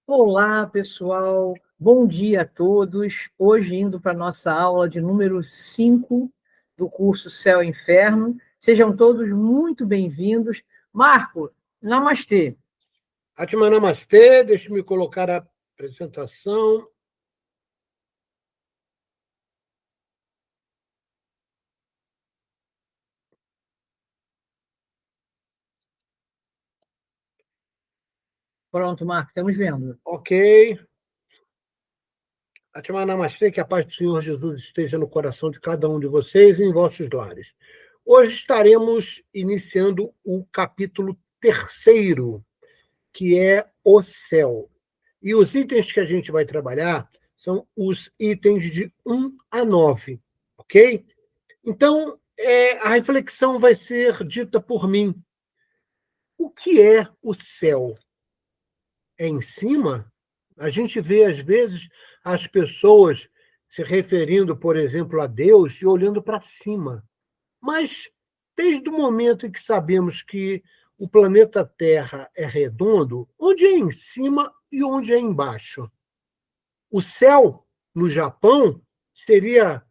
Olá, pessoal. Bom dia a todos. Hoje, indo para a nossa aula de número 5 do curso Céu e Inferno. Sejam todos muito bem-vindos. Marco, namastê. Atma Namastê, deixe-me colocar a apresentação. Pronto, Marco, estamos vendo. Ok. Atma Namastê, que a paz do Senhor Jesus esteja no coração de cada um de vocês e em vossos lares. Hoje estaremos iniciando o capítulo 3º, que é o céu. E os itens que a gente vai trabalhar são os itens de 1 a 9, ok? Então, a reflexão vai ser dita por mim. O que é o céu? É em cima? A gente vê, às vezes, as pessoas se referindo, por exemplo, a Deus e olhando para cima. Mas, desde o momento em que sabemos que o planeta Terra é redondo, onde é em cima e onde é embaixo? O céu, no Japão, seria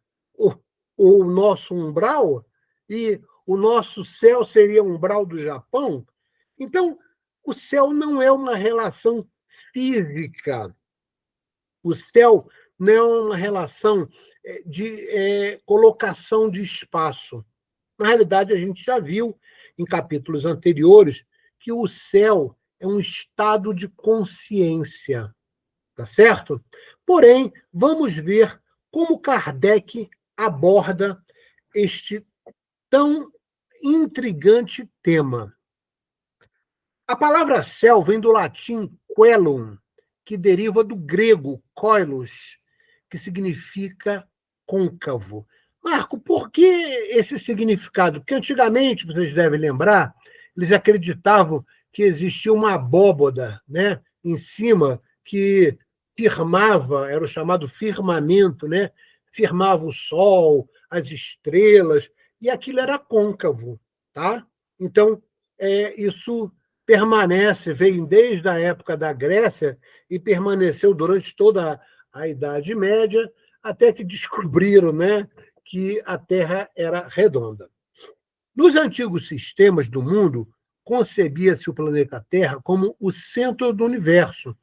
o nosso umbral, e o nosso céu seria o umbral do Japão? Então, o céu não é uma relação física. O céu não é uma relação de colocação de espaço. Na realidade, a gente já viu em capítulos anteriores que o céu é um estado de consciência, tá certo? Porém, vamos ver como Kardec aborda este tão intrigante tema. A palavra céu vem do latim coelum, que deriva do grego koilos, que significa côncavo. Marco, por que esse significado? Porque antigamente, vocês devem lembrar, eles acreditavam que existia uma abóboda, né, em cima que firmava, era o chamado firmamento, né? Firmava o sol, as estrelas, e aquilo era côncavo, tá? Então, isso permanece, veio desde a época da Grécia e permaneceu durante toda a Idade Média, até que descobriram, né, que a Terra era redonda. Nos antigos sistemas do mundo, concebia-se o planeta Terra como o centro do universo,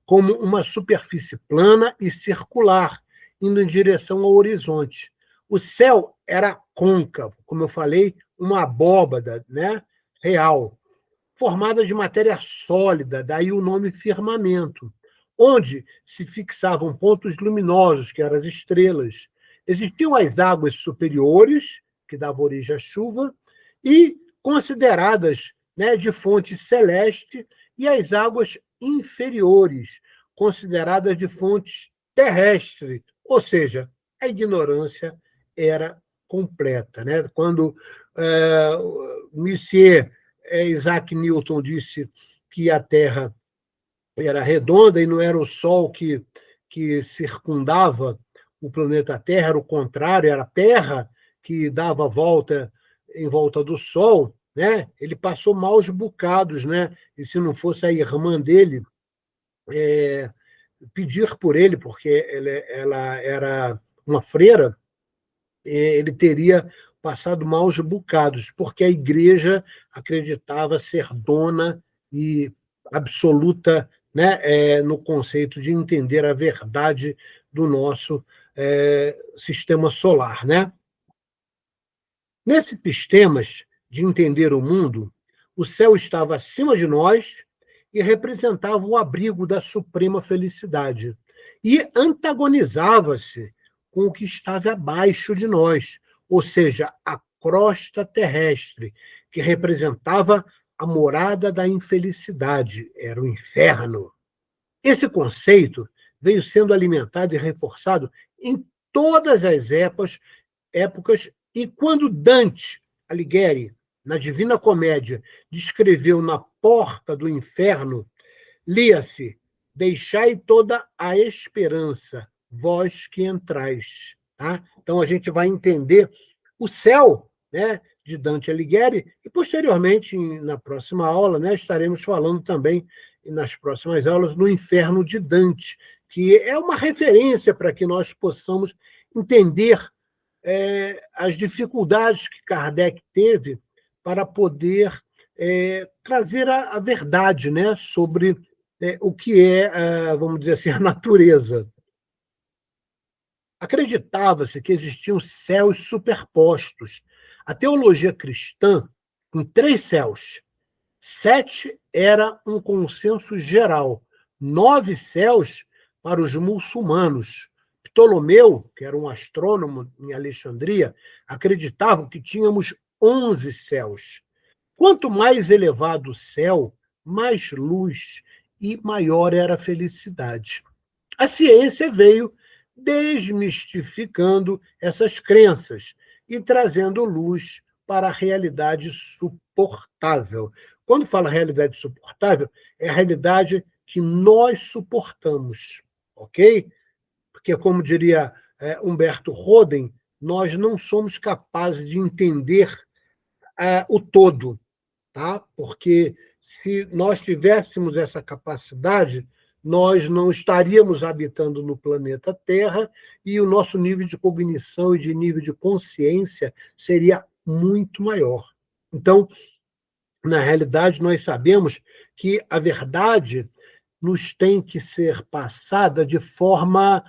como uma superfície plana e circular, indo em direção ao horizonte. O céu era côncavo, como eu falei, uma abóbada, né, real, formada de matéria sólida, daí o nome firmamento, onde se fixavam pontos luminosos, que eram as estrelas. Existiam as águas superiores, que davam origem à chuva, e consideradas, né, de fonte celeste, e as águas inferiores, consideradas de fonte terrestre, ou seja, a ignorância era completa. Né? Quando Monsieur Isaac Newton disse que a Terra era redonda e não era o Sol que circundava o planeta Terra, era o contrário, era a Terra que dava volta em volta do Sol, né? Ele passou maus bocados, né? E se não fosse a irmã dele pedir por ele, porque ela era uma freira, ele teria passado maus bocados, porque a igreja acreditava ser dona e absoluta, né, no conceito de entender a verdade do nosso sistema solar. Né? Nesses sistemas de entender o mundo, o céu estava acima de nós e representava o abrigo da suprema felicidade, e antagonizava-se com o que estava abaixo de nós, ou seja, a crosta terrestre, que representava a morada da infelicidade, era o inferno. Esse conceito veio sendo alimentado e reforçado em todas as épocas, e quando Dante Alighieri, na Divina Comédia, descreveu na porta do inferno, lia-se: deixai toda a esperança, vós que entrais. Tá? Então a gente vai entender o céu, né, de Dante Alighieri, e posteriormente, na próxima aula, né, estaremos falando também nas próximas aulas, no Inferno de Dante, que é uma referência para que nós possamos entender as dificuldades que Kardec teve para poder trazer a verdade, né, sobre o que é, vamos dizer assim, a natureza. Acreditava-se que existiam céus superpostos. A teologia cristã, com 3 céus. 7 era um consenso geral. 9 céus para os muçulmanos. Ptolomeu, que era um astrônomo em Alexandria, acreditava que tínhamos 11 céus. Quanto mais elevado o céu, mais luz e maior era a felicidade. A ciência veio desmistificando essas crenças e trazendo luz para a realidade suportável. Quando fala realidade suportável, é a realidade que nós suportamos, ok? Porque, como diria Humberto Roden, nós não somos capazes de entender o todo, tá? Porque se nós tivéssemos essa capacidade, nós não estaríamos habitando no planeta Terra e o nosso nível de cognição e de nível de consciência seria muito maior. Então, na realidade, nós sabemos que a verdade nos tem que ser passada de forma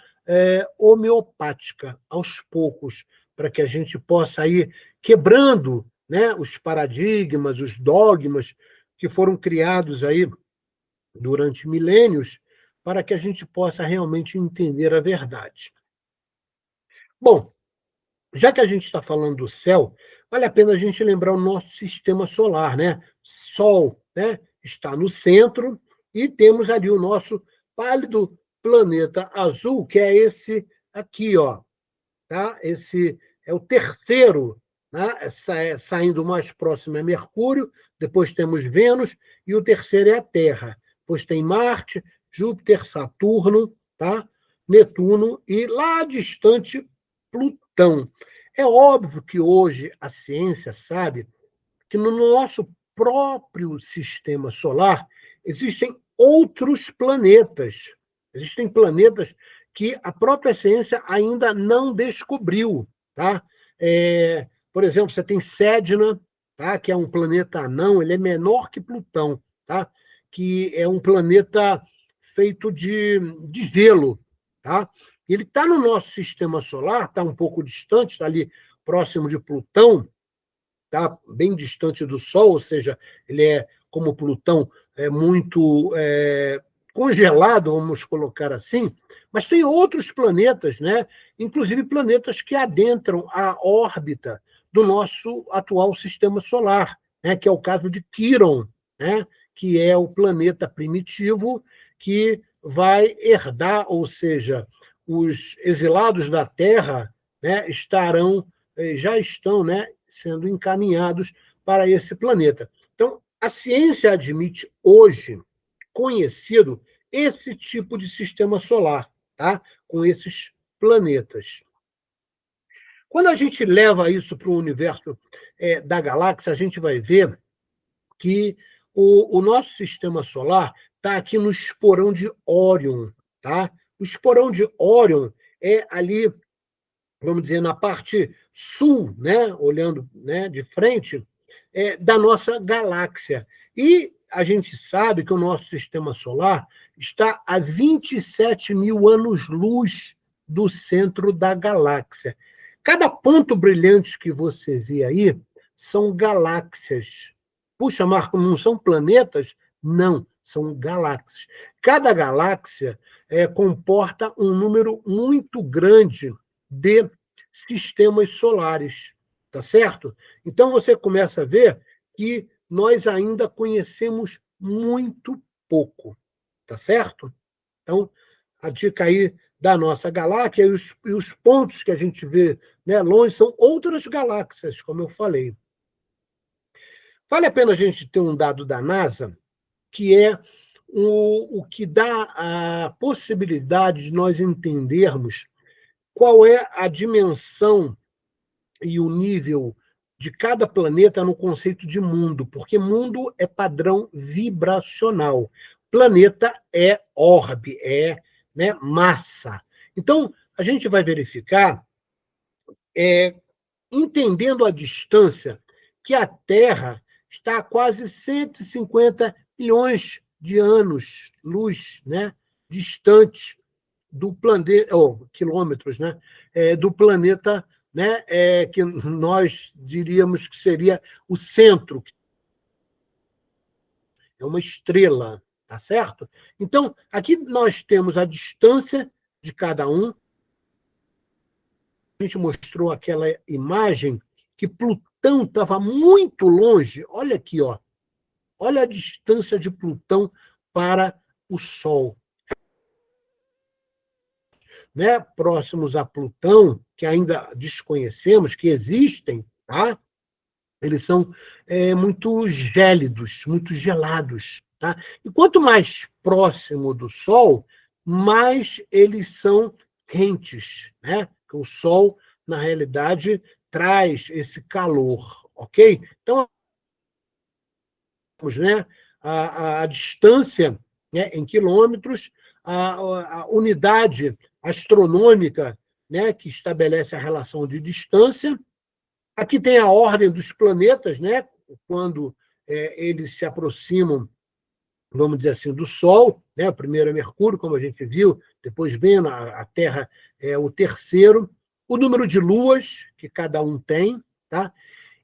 homeopática, aos poucos, para que a gente possa ir quebrando, né, os paradigmas, os dogmas que foram criados aí durante milênios, para que a gente possa realmente entender a verdade. Bom, já que a gente está falando do céu, vale a pena a gente lembrar o nosso sistema solar, né? Sol, né, está no centro e temos ali o nosso pálido planeta azul, que é esse aqui, ó, tá? Esse é o terceiro, né? Saindo mais próximo é Mercúrio, depois temos Vênus e o terceiro é a Terra. Depois tem Marte, Júpiter, Saturno, tá? Netuno e lá distante Plutão. É óbvio que hoje a ciência sabe que no nosso próprio sistema solar existem outros planetas. Existem planetas que a própria ciência ainda não descobriu. Tá? Por exemplo, você tem Sedna, tá? Que é um planeta anão, ele é menor que Plutão, tá? Que é um planeta feito de gelo. Tá? Ele está no nosso sistema solar, está um pouco distante, está ali próximo de Plutão, está bem distante do Sol, ou seja, ele é, como Plutão, muito congelado, vamos colocar assim, mas tem outros planetas, né? Inclusive planetas que adentram a órbita do nosso atual sistema solar, né? Que é o caso de Quiron, né? Que é o planeta primitivo que vai herdar, ou seja, os exilados da Terra, né, já estão, né, sendo encaminhados para esse planeta. Então, a ciência admite hoje, conhecido, esse tipo de sistema solar, tá? Com esses planetas. Quando a gente leva isso para o universo da galáxia, a gente vai ver que o nosso sistema solar está aqui no esporão de Órion. Tá? O esporão de Órion é ali, vamos dizer, na parte sul, né, olhando, né, de frente, da nossa galáxia. E a gente sabe que o nosso sistema solar está a 27 mil anos-luz do centro da galáxia. Cada ponto brilhante que você vê aí são galáxias. Puxa, Marco, não são planetas? Não, são galáxias. Cada galáxia comporta um número muito grande de sistemas solares, tá certo? Então você começa a ver que nós ainda conhecemos muito pouco, tá certo? Então, a dica aí da nossa galáxia e os pontos que a gente vê, né, longe são outras galáxias, como eu falei. Vale a pena a gente ter um dado da NASA, que é o que dá a possibilidade de nós entendermos qual é a dimensão e o nível de cada planeta no conceito de mundo, porque mundo é padrão vibracional. planeta é orbe, é, né, massa. Então, a gente vai verificar, entendendo a distância, que a Terra está a quase 150 milhões de anos-luz, né, distante do planeta, ou quilômetros, né, do planeta, né, que nós diríamos que seria o centro, é uma estrela, tá certo? Então, aqui nós temos a distância de cada um. A gente mostrou aquela imagem que Plutão estava muito longe. Olha aqui, ó. Olha a distância de Plutão para o Sol. Né? Próximos a Plutão, que ainda desconhecemos, que existem, tá? Eles são muito gélidos, muito gelados. Tá? E quanto mais próximo do Sol, mais eles são quentes. Né? O Sol, na realidade, traz esse calor. Ok? Então, né, a distância, né, em quilômetros, a unidade astronômica, né, que estabelece a relação de distância. Aqui tem a ordem dos planetas, né, quando eles se aproximam, vamos dizer assim, do Sol. Né, o primeiro é Mercúrio, como a gente viu, depois Vênus, a Terra é o terceiro. O número de luas que cada um tem. Tá?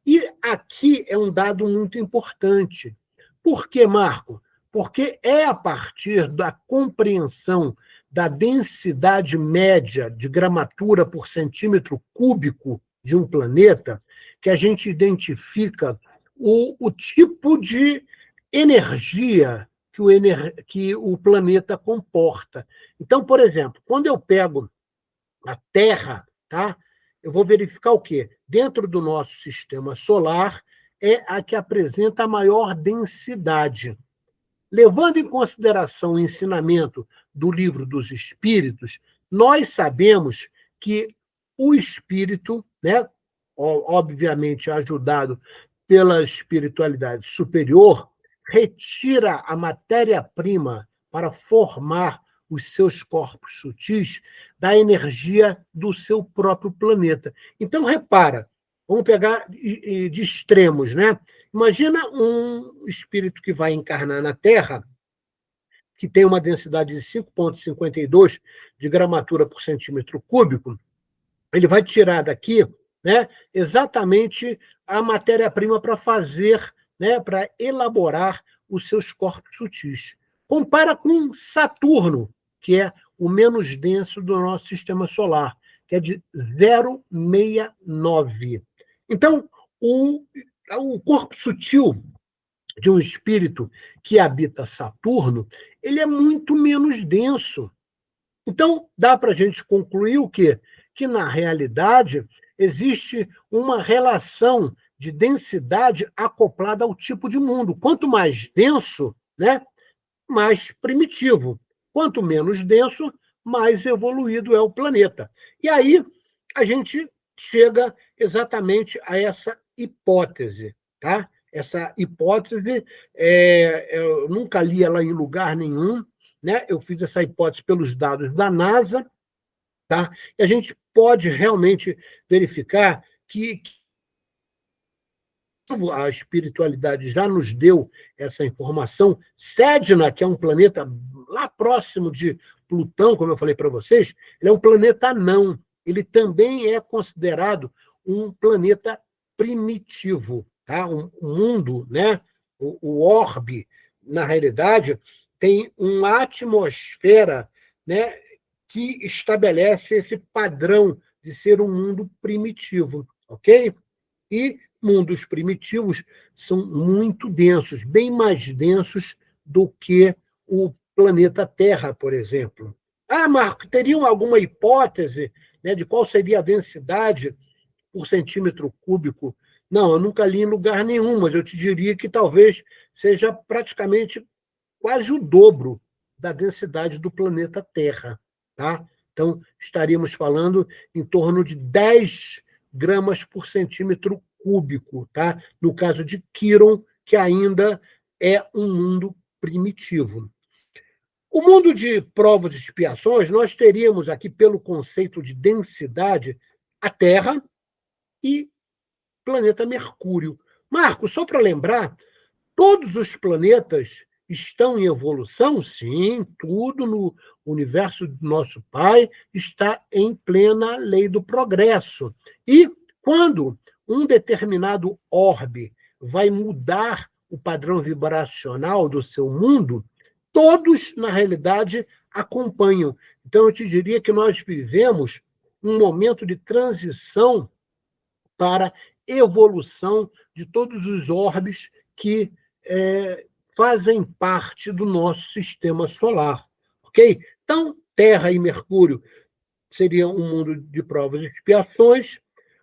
E aqui é um dado muito importante. Por que, Marco? Porque é a partir da compreensão da densidade média de gramatura por centímetro cúbico de um planeta que a gente identifica o tipo de energia que o planeta comporta. Então, por exemplo, quando eu pego a Terra, tá? Eu vou verificar o quê? Dentro do nosso sistema solar, é a que apresenta a maior densidade. Levando em consideração o ensinamento do Livro dos Espíritos, nós sabemos que o espírito, né, obviamente ajudado pela espiritualidade superior, retira a matéria-prima para formar os seus corpos sutis da energia do seu próprio planeta. Então, repara, vamos pegar de extremos, né? Imagina um espírito que vai encarnar na Terra, que tem uma densidade de 5,52 de gramatura por centímetro cúbico. Ele vai tirar daqui, né, exatamente a matéria-prima para fazer, né, para elaborar os seus corpos sutis. Compara com Saturno, que é o menos denso do nosso sistema solar, que é de 0,69. Então, o corpo sutil de um espírito que habita Saturno, ele é muito menos denso. Então, dá para a gente concluir o quê? Que, na realidade, existe uma relação de densidade acoplada ao tipo de mundo. Quanto mais denso, né, mais primitivo. Quanto menos denso, mais evoluído é o planeta. E aí a gente chega exatamente a essa hipótese. Tá? Essa hipótese, eu nunca li ela em lugar nenhum, né? Eu fiz essa hipótese pelos dados da NASA, tá? E a gente pode realmente verificar que a espiritualidade já nos deu essa informação. Sedna, que é um planeta lá próximo de Plutão, como eu falei para vocês, ele é um planeta anão. Ele também é considerado um planeta primitivo. Tá? Um mundo, né? O orbe, na realidade, tem uma atmosfera, né, que estabelece esse padrão de ser um mundo primitivo, ok? E mundos primitivos são muito densos, bem mais densos do que o planeta Terra, por exemplo. Ah, Marco, teriam alguma hipótese, né, de qual seria a densidade por centímetro cúbico? Não, eu nunca li em lugar nenhum, mas eu te diria que talvez seja praticamente quase o dobro da densidade do planeta Terra. Tá? Então, estaríamos falando em torno de 10 gramas por centímetro cúbico, tá? No caso de Quiron, que ainda é um mundo primitivo. O mundo de provas e expiações, nós teríamos aqui, pelo conceito de densidade, a Terra e planeta Mercúrio. Marco, só para lembrar, todos os planetas estão em evolução? Sim, tudo no universo do nosso Pai está em plena lei do progresso. E quando um determinado orbe vai mudar o padrão vibracional do seu mundo, todos, na realidade, acompanham. Então, eu te diria que nós vivemos um momento de transição para evolução de todos os orbes que fazem parte do nosso sistema solar. Ok? Então, Terra e Mercúrio seriam um mundo de provas e expiações.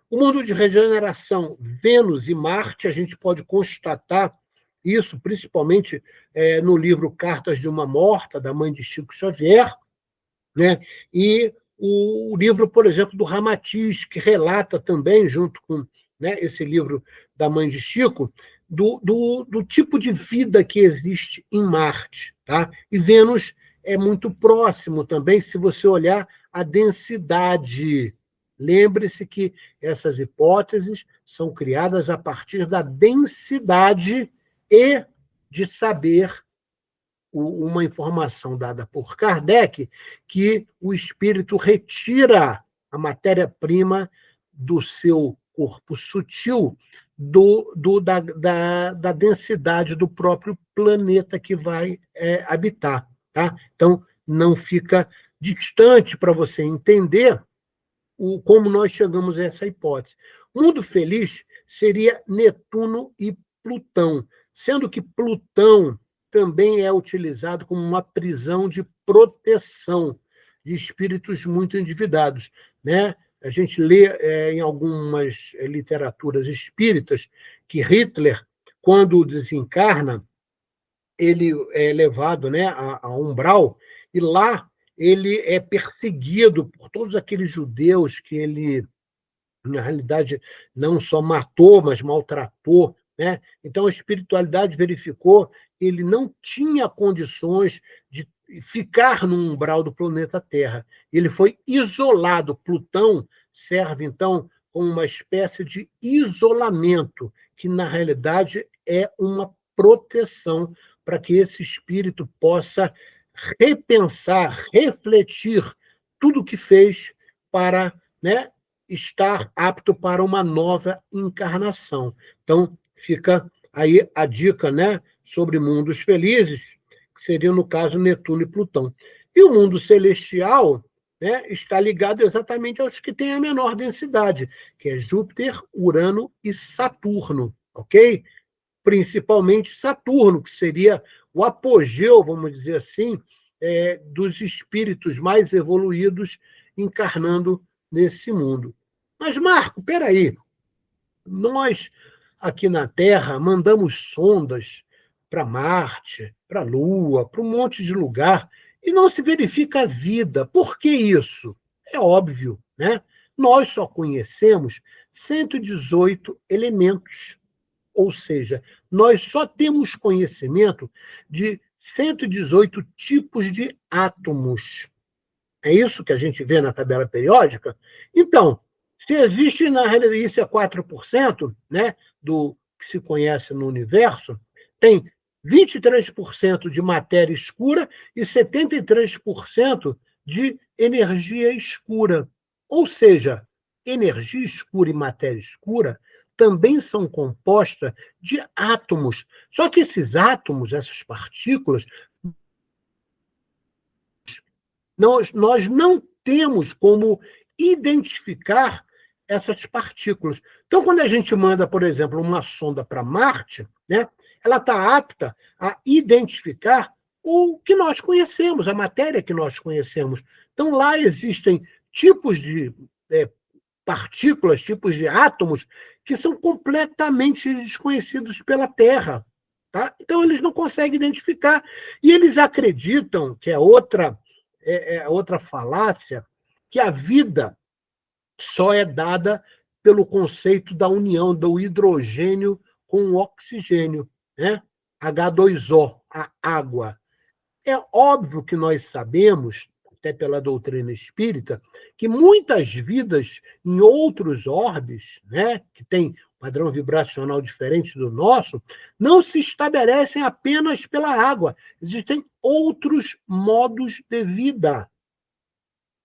O mundo de regeneração, Vênus e Marte, a gente pode constatar isso, principalmente no livro Cartas de uma Morta, da mãe de Chico Xavier, né? E o livro, por exemplo, do Ramatiz, que relata também, junto com, né, esse livro da mãe de Chico, do tipo de vida que existe em Marte. Tá? E Vênus é muito próximo também, se você olhar a densidade. Lembre-se que essas hipóteses são criadas a partir da densidade e de saber uma informação dada por Kardec, que o espírito retira a matéria-prima do seu corpo sutil da densidade do próprio planeta que vai habitar. Tá? Então, não fica distante para você entender como nós chegamos a essa hipótese. O mundo feliz seria Netuno e Plutão, sendo que Plutão também é utilizado como uma prisão de proteção de espíritos muito endividados. Né? A gente lê em algumas literaturas espíritas que Hitler, quando desencarna, ele é levado, né, a umbral, e lá ele é perseguido por todos aqueles judeus que ele, na realidade, não só matou, mas maltratou. Né? Então, a espiritualidade verificou que ele não tinha condições de ficar no umbral do planeta Terra. Ele foi isolado. Plutão serve, então, como uma espécie de isolamento, que, na realidade, é uma proteção para que esse espírito possa repensar, refletir tudo o que fez para, né, estar apto para uma nova encarnação. Então, fica aí a dica, né, sobre mundos felizes, que seria, no caso, Netuno e Plutão. E o mundo celestial, né, está ligado exatamente aos que têm a menor densidade, que é Júpiter, Urano e Saturno, ok? Principalmente Saturno, que seria o apogeu, vamos dizer assim, dos espíritos mais evoluídos encarnando nesse mundo. Mas, Marco, peraí, nós aqui na Terra mandamos sondas para Marte, para a Lua, para um monte de lugar, e não se verifica a vida. Por que isso? É óbvio, né? Nós só conhecemos 118 elementos, ou seja, nós só temos conhecimento de 118 tipos de átomos. É isso que a gente vê na tabela periódica? Então, se existe, na realidade, isso é 4%, né, do que se conhece no universo, tem 23% de matéria escura e 73% de energia escura. Ou seja, energia escura e matéria escura também são compostas de átomos. Só que esses átomos, essas partículas, nós não temos como identificar essas partículas. Então, quando a gente manda, por exemplo, uma sonda para Marte, né, ela está apta a identificar o que nós conhecemos, a matéria que nós conhecemos. Então, lá existem tipos de partículas, tipos de átomos, que são completamente desconhecidos pela Terra. Tá? Então, eles não conseguem identificar. E eles acreditam, que é outra falácia, que a vida só é dada pelo conceito da união do hidrogênio com o oxigênio, né? H2O, a água. É óbvio que nós sabemos, até pela doutrina espírita, que muitas vidas em outros orbes, né, que têm padrão vibracional diferente do nosso, não se estabelecem apenas pela água. Existem outros modos de vida.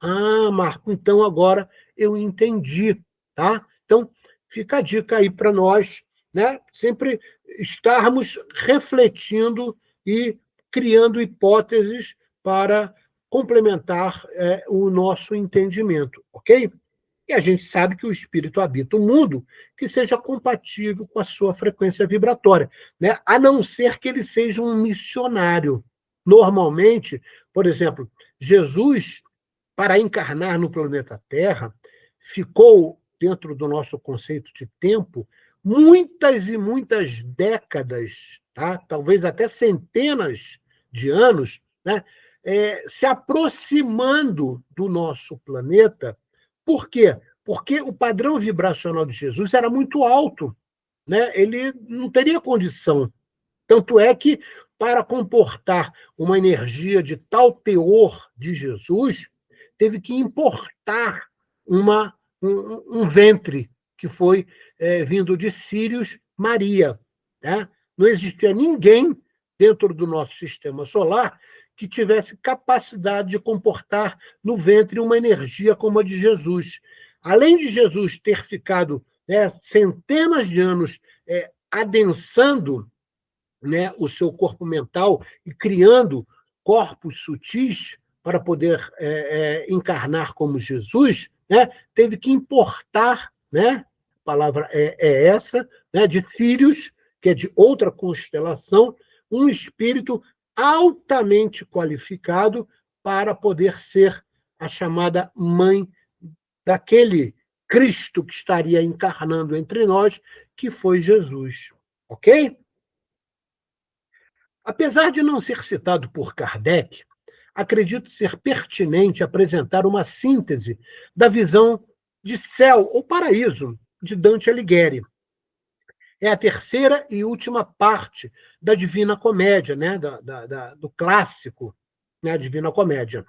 Ah, Marco, então agora eu entendi, tá? Então, fica a dica aí para nós, né? Sempre estarmos refletindo e criando hipóteses para complementar o nosso entendimento, ok? E a gente sabe que o espírito habita um mundo que seja compatível com a sua frequência vibratória, né? A não ser que ele seja um missionário. Normalmente, por exemplo, Jesus, para encarnar no planeta Terra, ficou, dentro do nosso conceito de tempo, muitas e muitas décadas, tá? Talvez até centenas de anos, né? Se aproximando do nosso planeta. Por quê? Porque o padrão vibracional de Jesus era muito alto, né? Ele não teria condição. Tanto é que, para comportar uma energia de tal teor de Jesus, teve que importar um ventre que foi vindo de Sírios Maria. Né? Não existia ninguém dentro do nosso sistema solar que tivesse capacidade de comportar no ventre uma energia como a de Jesus. Além de Jesus ter ficado centenas de anos adensando, né, o seu corpo mental e criando corpos sutis para poder encarnar como Jesus, né, teve que importar, né, a palavra é essa, né, de Sírios, que é de outra constelação, um espírito altamente qualificado para poder ser a chamada mãe daquele Cristo que estaria encarnando entre nós, que foi Jesus. Ok? Apesar de não ser citado por Kardec, acredito ser pertinente apresentar uma síntese da visão de céu ou paraíso de Dante Alighieri. É a terceira e última parte da Divina Comédia, né, do clássico, né, a Divina Comédia.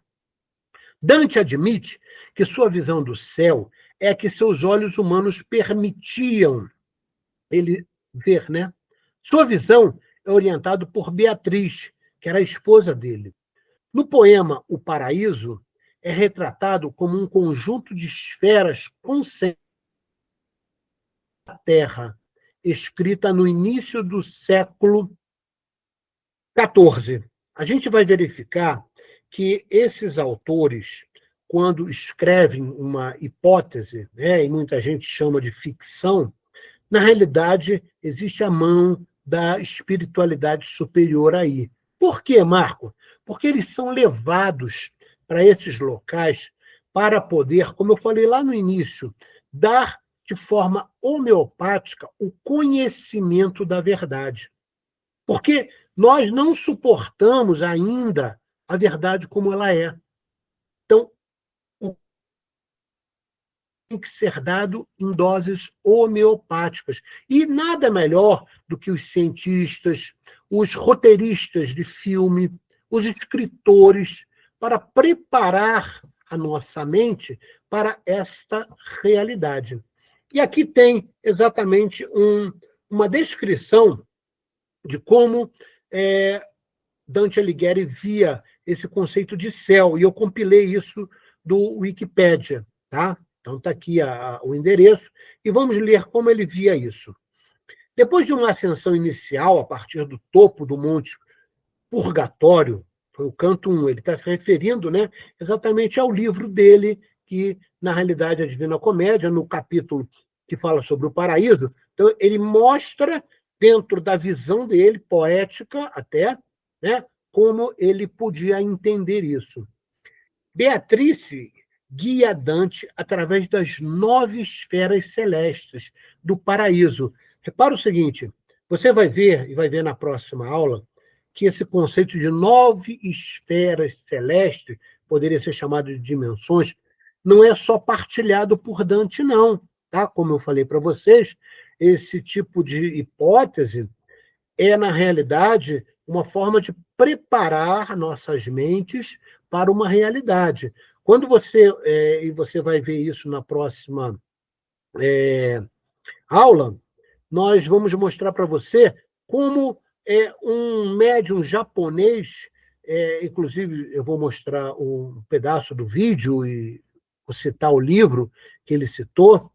Dante admite que sua visão do céu é a que seus olhos humanos permitiam ele ver, né? Sua visão é orientada por Beatriz, que era a esposa dele. No poema O Paraíso, é retratado como um conjunto de esferas concêntricas da Terra, escrita no início do século XIV. A gente vai verificar que esses autores, quando escrevem uma hipótese, né, e muita gente chama de ficção, na realidade, existe a mão da espiritualidade superior aí. Por quê, Marco? Porque eles são levados para esses locais para poder, como eu falei lá no início, dar de forma homeopática o conhecimento da verdade. Porque nós não suportamos ainda a verdade como ela é. Então, tem que ser dado em doses homeopáticas. E nada melhor do que os cientistas, os roteiristas de filme, os escritores, para preparar a nossa mente para esta realidade. E aqui tem exatamente uma descrição de como Dante Alighieri via esse conceito de céu, e eu compilei isso do Wikipédia, tá? Então está aqui o endereço, e vamos ler como ele via isso. Depois de uma ascensão inicial, a partir do topo do Monte Purgatório, foi o canto 1, ele está se referindo, né, exatamente ao livro dele, que, na realidade, é a Divina Comédia, no capítulo que fala sobre o paraíso. Então, ele mostra, dentro da visão dele, poética até, né, como ele podia entender isso. Beatrice guia Dante através das 9 esferas celestes do paraíso. Repara o seguinte, você vai ver, e vai ver na próxima aula, que esse conceito de 9 esferas celestes, poderia ser chamado de dimensões, não é só partilhado por Dante, não. Tá? Como eu falei para vocês, esse tipo de hipótese é, na realidade, uma forma de preparar nossas mentes para uma realidade. Quando e você vai ver isso na próxima aula, nós vamos mostrar para você como um médium japonês, inclusive eu vou mostrar um pedaço do vídeo e vou citar o livro que ele citou.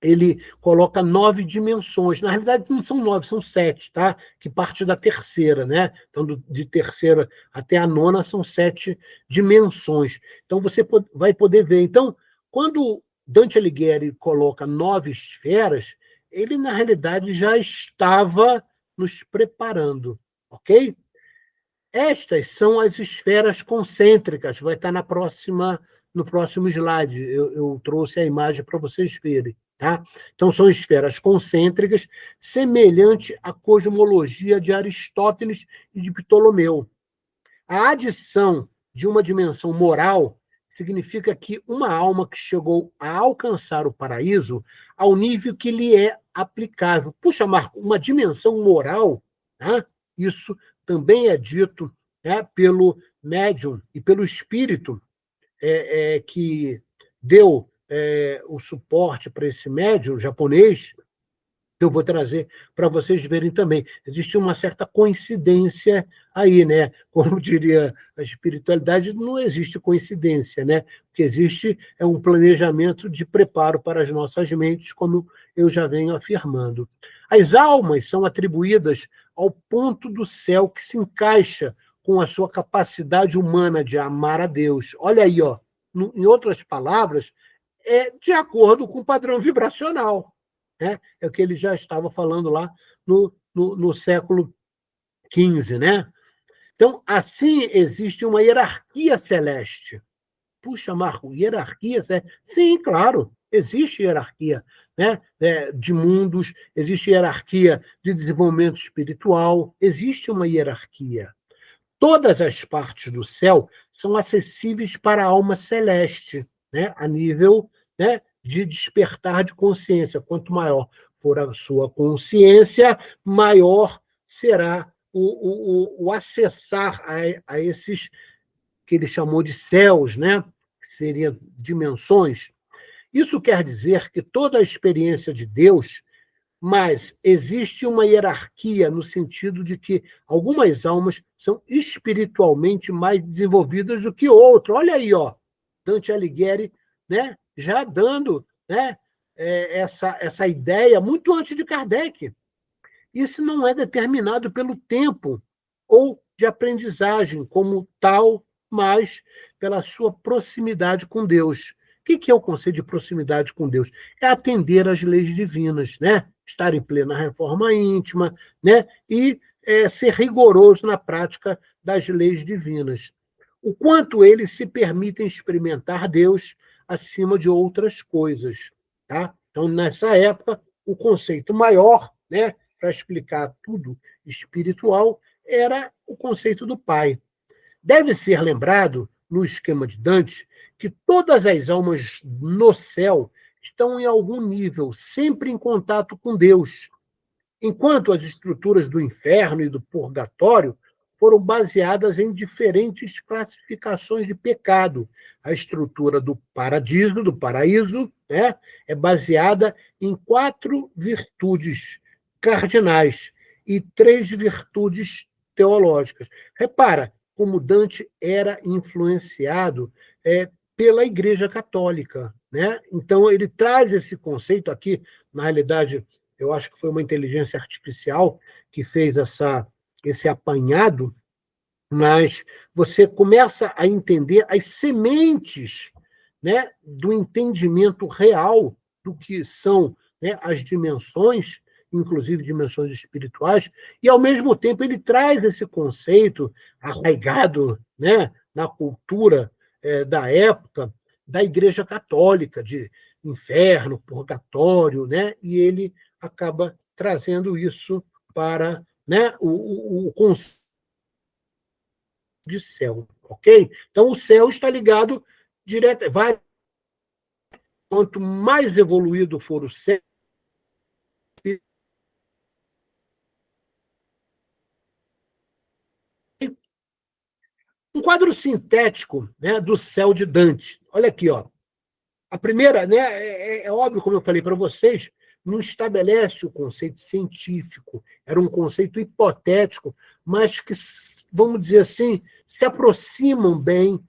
Ele coloca 9 dimensões. Na realidade, não são 9, são 7, tá? Que parte da terceira, né? Então, de terceira até a nona são 7 dimensões. Então, você vai poder ver. Então, quando Dante Alighieri coloca 9 esferas, ele, na realidade, já estava nos preparando, ok? Estas são as esferas concêntricas, vai estar no próximo slide. Eu trouxe a imagem para vocês verem. Tá? Então, são esferas concêntricas, semelhante à cosmologia de Aristóteles e de Ptolomeu. A adição de uma dimensão moral significa que uma alma que chegou a alcançar o paraíso ao nível que lhe é aplicável. Puxa, Marco, uma dimensão moral, né? Isso também é dito, né, pelo médium e pelo espírito que deu o suporte para esse médium japonês, que eu vou trazer para vocês verem também. Existe uma certa coincidência aí, né? Como diria a espiritualidade, não existe coincidência, né? O que existe é um planejamento de preparo para as nossas mentes, como eu já venho afirmando. As almas são atribuídas ao ponto do céu que se encaixa com a sua capacidade humana de amar a Deus. Olha aí, ó. Em outras palavras, de acordo com o padrão vibracional. Né? É o que ele já estava falando lá no século XV. Né? Então, assim, existe uma hierarquia celeste. Puxa, Marco, hierarquia celeste? Sim, claro, existe hierarquia, né? De mundos, existe hierarquia de desenvolvimento espiritual, existe uma hierarquia. Todas as partes do céu são acessíveis para a alma celeste, né? A nível, né, de despertar de consciência. Quanto maior for a sua consciência, maior será o acessar a esses que ele chamou de céus, né? Que seriam dimensões. Isso quer dizer que toda a experiência de Deus, mas existe uma hierarquia no sentido de que algumas almas são espiritualmente mais desenvolvidas do que outras. Olha aí, ó, Dante Alighieri, né, já dando, né, essa ideia muito antes de Kardec. Isso não é determinado pelo tempo ou de aprendizagem como tal, mas pela sua proximidade com Deus. O que é o conceito de proximidade com Deus? É atender às leis divinas, né? Estar em plena reforma íntima, né? E ser rigoroso na prática das leis divinas. O quanto eles se permitem experimentar Deus acima de outras coisas. Tá? Então, nessa época, o conceito maior, né, para explicar tudo espiritual, era o conceito do Pai. Deve ser lembrado, no esquema de Dante, que todas as almas no céu estão em algum nível, sempre em contato com Deus, enquanto as estruturas do inferno e do purgatório foram baseadas em diferentes classificações de pecado. A estrutura do paraíso, né, é baseada em 4 virtudes cardinais e 3 virtudes teológicas. Repara como Dante era influenciado pela Igreja Católica. Né? Então, ele traz esse conceito aqui, na realidade, eu acho que foi uma inteligência artificial que fez esse apanhado, mas você começa a entender as sementes, né, do entendimento real do que são, né, as dimensões, inclusive dimensões espirituais, e, ao mesmo tempo, ele traz esse conceito arraigado, né, na cultura da época da Igreja Católica, de inferno, purgatório, né, e ele acaba trazendo isso para, né, o conceito de céu, ok? Então, o céu está ligado direto. Quanto mais evoluído for o céu, Um quadro sintético, né, do céu de Dante. Olha aqui, ó. A primeira, né, é óbvio, como eu falei para vocês, não estabelece o conceito científico, era um conceito hipotético, mas que, vamos dizer assim, se aproximam bem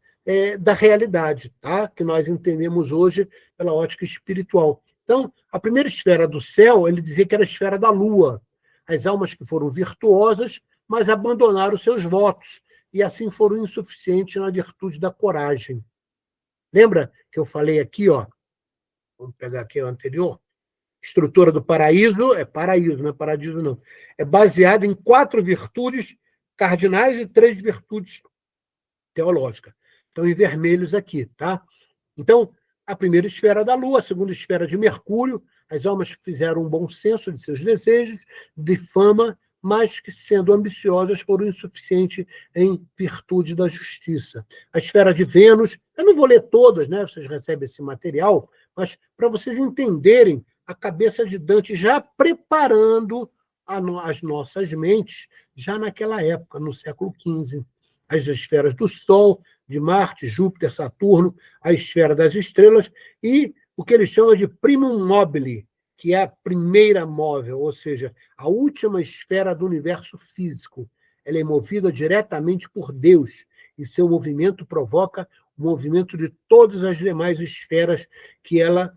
da realidade, tá? Que nós entendemos hoje pela ótica espiritual. Então, a primeira esfera do céu, ele dizia que era a esfera da lua, as almas que foram virtuosas, mas abandonaram seus votos, e assim foram insuficientes na virtude da coragem. Lembra que eu falei aqui, ó? Vamos pegar aqui o anterior. Estrutura do paraíso, é paraíso, não é paradiso, não. É baseada em 4 virtudes cardinais e 3 virtudes teológicas. Estão em vermelhos aqui, tá? Então, a primeira esfera da Lua, a segunda esfera de Mercúrio, as almas que fizeram um bom senso de seus desejos, de fama, mas que, sendo ambiciosas, foram insuficientes em virtude da justiça. A esfera de Vênus, eu não vou ler todas, né? Vocês recebem esse material, mas para vocês entenderem a cabeça de Dante já preparando as nossas mentes, já naquela época, no século XV. As esferas do Sol, de Marte, Júpiter, Saturno, a esfera das estrelas e o que ele chama de primum mobile, que é a primeira móvel, ou seja, a última esfera do universo físico. Ela é movida diretamente por Deus e seu movimento provoca o movimento de todas as demais esferas que ela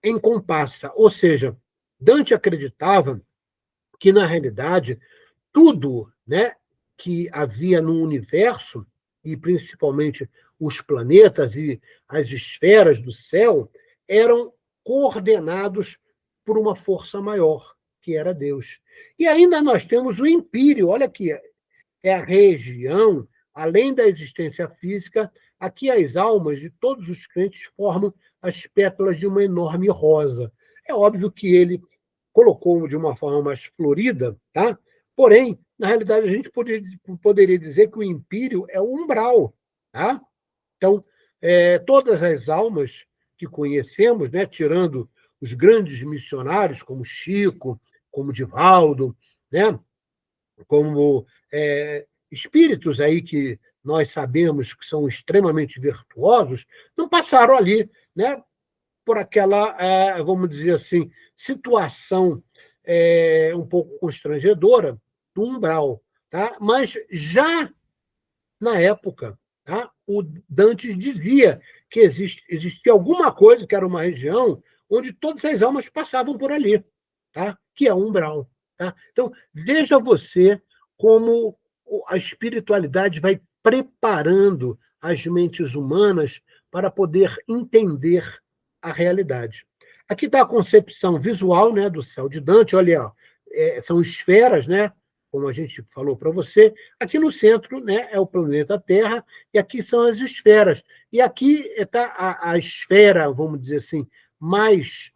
encompassa. Ou seja, Dante acreditava que, na realidade, tudo, né, que havia no universo, e principalmente os planetas e as esferas do céu, eram coordenados por uma força maior, que era Deus. E ainda nós temos o empírio, olha aqui, é a região, além da existência física, aqui as almas de todos os crentes formam as pétalas de uma enorme rosa. É óbvio que ele colocou de uma forma mais florida, tá? Porém, na realidade, a gente poderia dizer que o empírio é o umbral. Tá? Então, todas as almas que conhecemos, né, tirando os grandes missionários, como Chico, como Divaldo, né, como espíritos aí que nós sabemos que são extremamente virtuosos, não passaram ali, né, por aquela, vamos dizer assim, situação um pouco constrangedora do umbral. Tá? Mas já na época, tá? O Dante dizia que existia alguma coisa, que era uma região, onde todas as almas passavam por ali, tá? Que é o umbral. Tá? Então, veja você como a espiritualidade vai preparando as mentes humanas para poder entender a realidade. Aqui está a concepção visual, né, do céu de Dante. Olha, ó, são esferas, né, como a gente falou para você. Aqui no centro, né, é o planeta Terra, e aqui são as esferas. E aqui está a esfera, vamos dizer assim, mais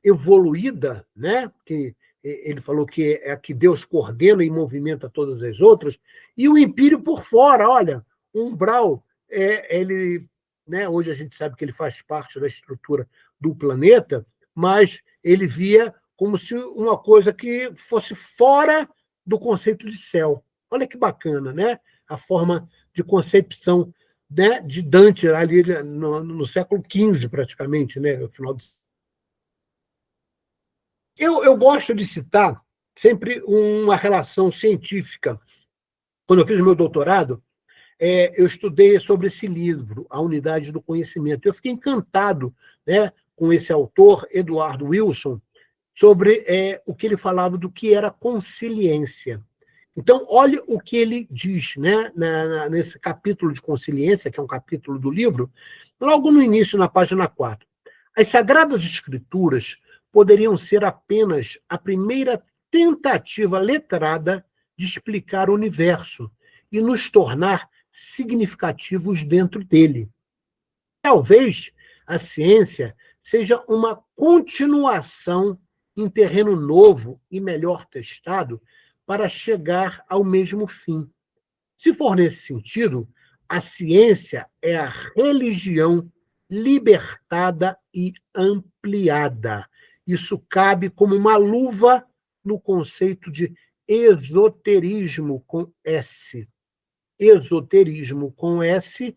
evoluída, né, que ele falou que é a que Deus coordena e movimenta todas as outras, e o empírio por fora. Olha, o umbral, ele, né, hoje a gente sabe que ele faz parte da estrutura do planeta, mas ele via como se uma coisa que fosse fora do conceito de céu. Olha que bacana, né? A forma de concepção, né, de Dante ali no século XV, praticamente, né, no final do... Eu gosto de citar sempre uma relação científica. Quando eu fiz meu doutorado, eu estudei sobre esse livro, A Unidade do Conhecimento. Eu fiquei encantado, né, com esse autor, Eduardo Wilson, sobre o que ele falava do que era consciência. Então, olha o que ele diz, né, nesse capítulo de consciência, que é um capítulo do livro, logo no início, na página 4. As Sagradas Escrituras poderiam ser apenas a primeira tentativa letrada de explicar o universo e nos tornar significativos dentro dele. Talvez a ciência seja uma continuação em terreno novo e melhor testado para chegar ao mesmo fim. Se for nesse sentido, a ciência é a religião libertada e ampliada. Isso cabe como uma luva no conceito de esoterismo com S. esoterismo com S,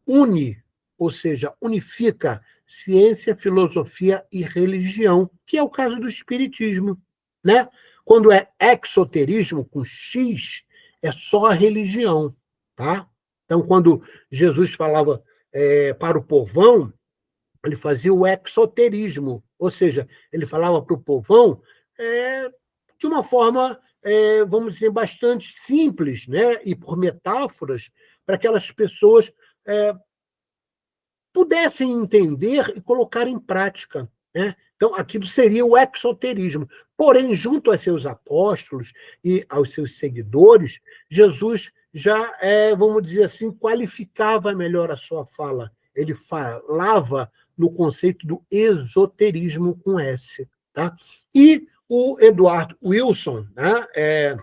une, ou seja, unifica ciência, filosofia e religião, que é o caso do espiritismo, né? Quando é exoterismo, com X, é só a religião, tá? Então, quando Jesus falava para o povão, ele fazia o exoterismo, ou seja, ele falava para o povão de uma forma, vamos dizer, bastante simples, né? E por metáforas, para que aquelas pessoas pudessem entender e colocar em prática, né? Então, aquilo seria o exoterismo. Porém, junto a seus apóstolos e aos seus seguidores, Jesus já, vamos dizer assim, qualificava melhor a sua fala. Ele falava no conceito do esoterismo com S. Tá? E o Edward Wilson, né,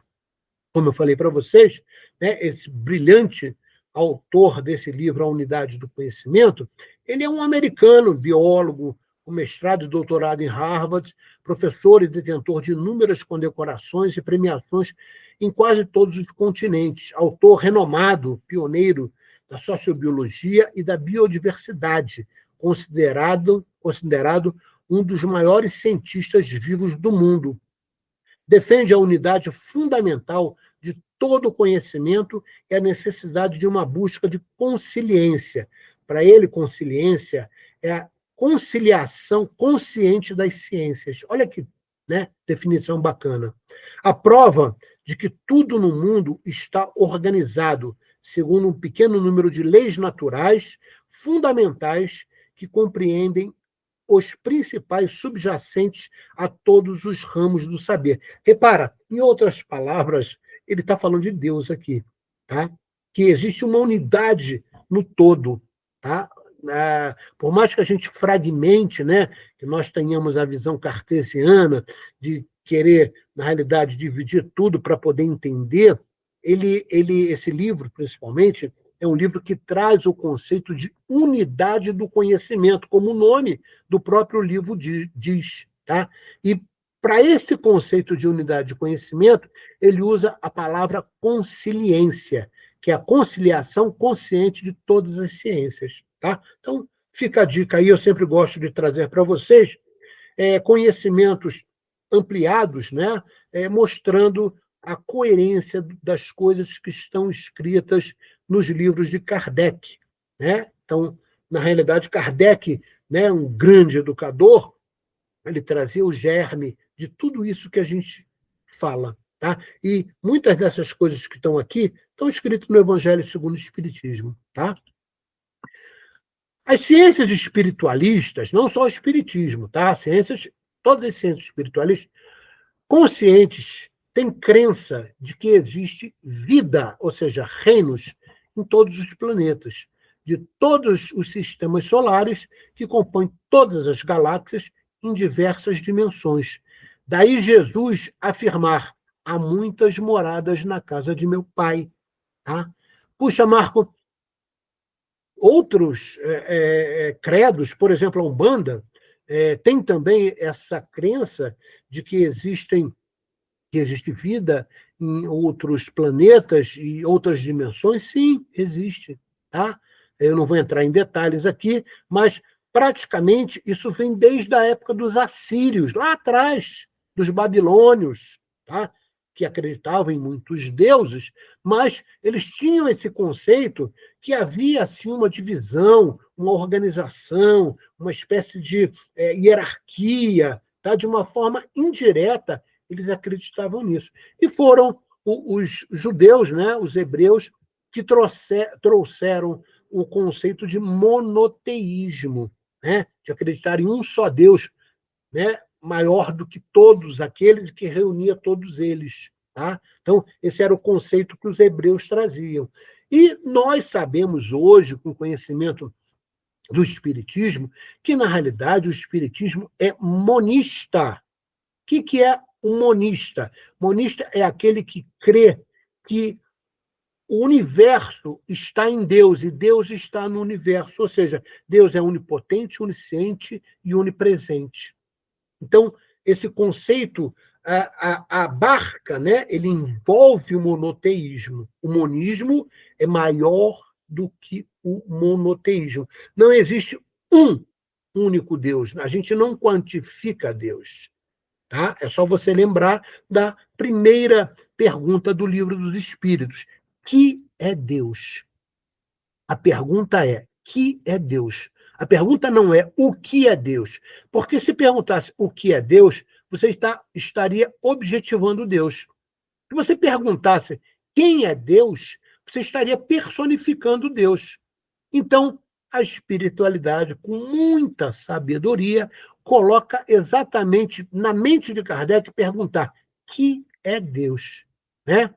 como eu falei para vocês, né, esse brilhante autor desse livro, A Unidade do Conhecimento, ele é um americano, biólogo, com mestrado e doutorado em Harvard, professor e detentor de inúmeras condecorações e premiações em quase todos os continentes, autor renomado, pioneiro da sociobiologia e da biodiversidade, considerado um dos maiores cientistas vivos do mundo. Defende a unidade fundamental de todo o conhecimento e a necessidade de uma busca de consciência. Para ele, consciência é a conciliação consciente das ciências. Olha que, né, definição bacana. A prova de que tudo no mundo está organizado segundo um pequeno número de leis naturais fundamentais que compreendem os principais subjacentes a todos os ramos do saber. Repara, em outras palavras, ele está falando de Deus aqui, tá? Que existe uma unidade no todo, tá? Por mais que a gente fragmente, né, que nós tenhamos a visão cartesiana de querer, na realidade, dividir tudo para poder entender, esse livro, principalmente, é um livro que traz o conceito de unidade do conhecimento, como o nome do próprio livro diz. Tá? E para esse conceito de unidade de conhecimento, ele usa a palavra consciência, que é a conciliação consciente de todas as ciências. Tá? Então, fica a dica aí, eu sempre gosto de trazer para vocês conhecimentos ampliados, né? Mostrando a coerência das coisas que estão escritas nos livros de Kardec. Né? Então, na realidade, Kardec, né, um grande educador, ele trazia o germe de tudo isso que a gente fala. Tá? E muitas dessas coisas que estão aqui estão escritas no Evangelho segundo o Espiritismo. Tá? As ciências espiritualistas, não só o Espiritismo, tá? Todas as ciências espiritualistas, conscientes, têm crença de que existe vida, ou seja, reinos, em todos os planetas, de todos os sistemas solares que compõem todas as galáxias em diversas dimensões. Daí Jesus afirmar: há muitas moradas na casa de meu Pai. Tá? Puxa, Marco, outros credos, por exemplo, a Umbanda, tem também essa crença de que existe vida em outros planetas e outras dimensões? Sim, existe. Tá? Eu não vou entrar em detalhes aqui, mas praticamente isso vem desde a época dos assírios, lá atrás, dos babilônios, tá? Que acreditavam em muitos deuses, mas eles tinham esse conceito que havia assim, uma divisão, uma organização, uma espécie de hierarquia, tá? De uma forma indireta, eles acreditavam nisso. E foram os judeus, né, os hebreus, que trouxeram o conceito de monoteísmo, né, de acreditar em um só Deus, né, maior do que todos aqueles, que reunia todos eles. Tá? Então, esse era o conceito que os hebreus traziam. E nós sabemos hoje, com conhecimento do Espiritismo, que, na realidade, o Espiritismo é monista. O que é um monista? Monista é aquele que crê que o universo está em Deus e Deus está no universo. Ou seja, Deus é onipotente, onisciente e onipresente. Então, esse conceito abarca, né? Ele envolve o monoteísmo. O monismo é maior do que o monoteísmo. Não existe um único Deus. A gente não quantifica Deus. Tá? É só você lembrar da primeira pergunta do Livro dos Espíritos. Que é Deus? A pergunta é: que é Deus? A pergunta não é o que é Deus. Porque se perguntasse o que é Deus, você estaria objetivando Deus. Se você perguntasse quem é Deus, você estaria personificando Deus. Então, a espiritualidade, com muita sabedoria, coloca exatamente na mente de Kardec perguntar: que é Deus? Né?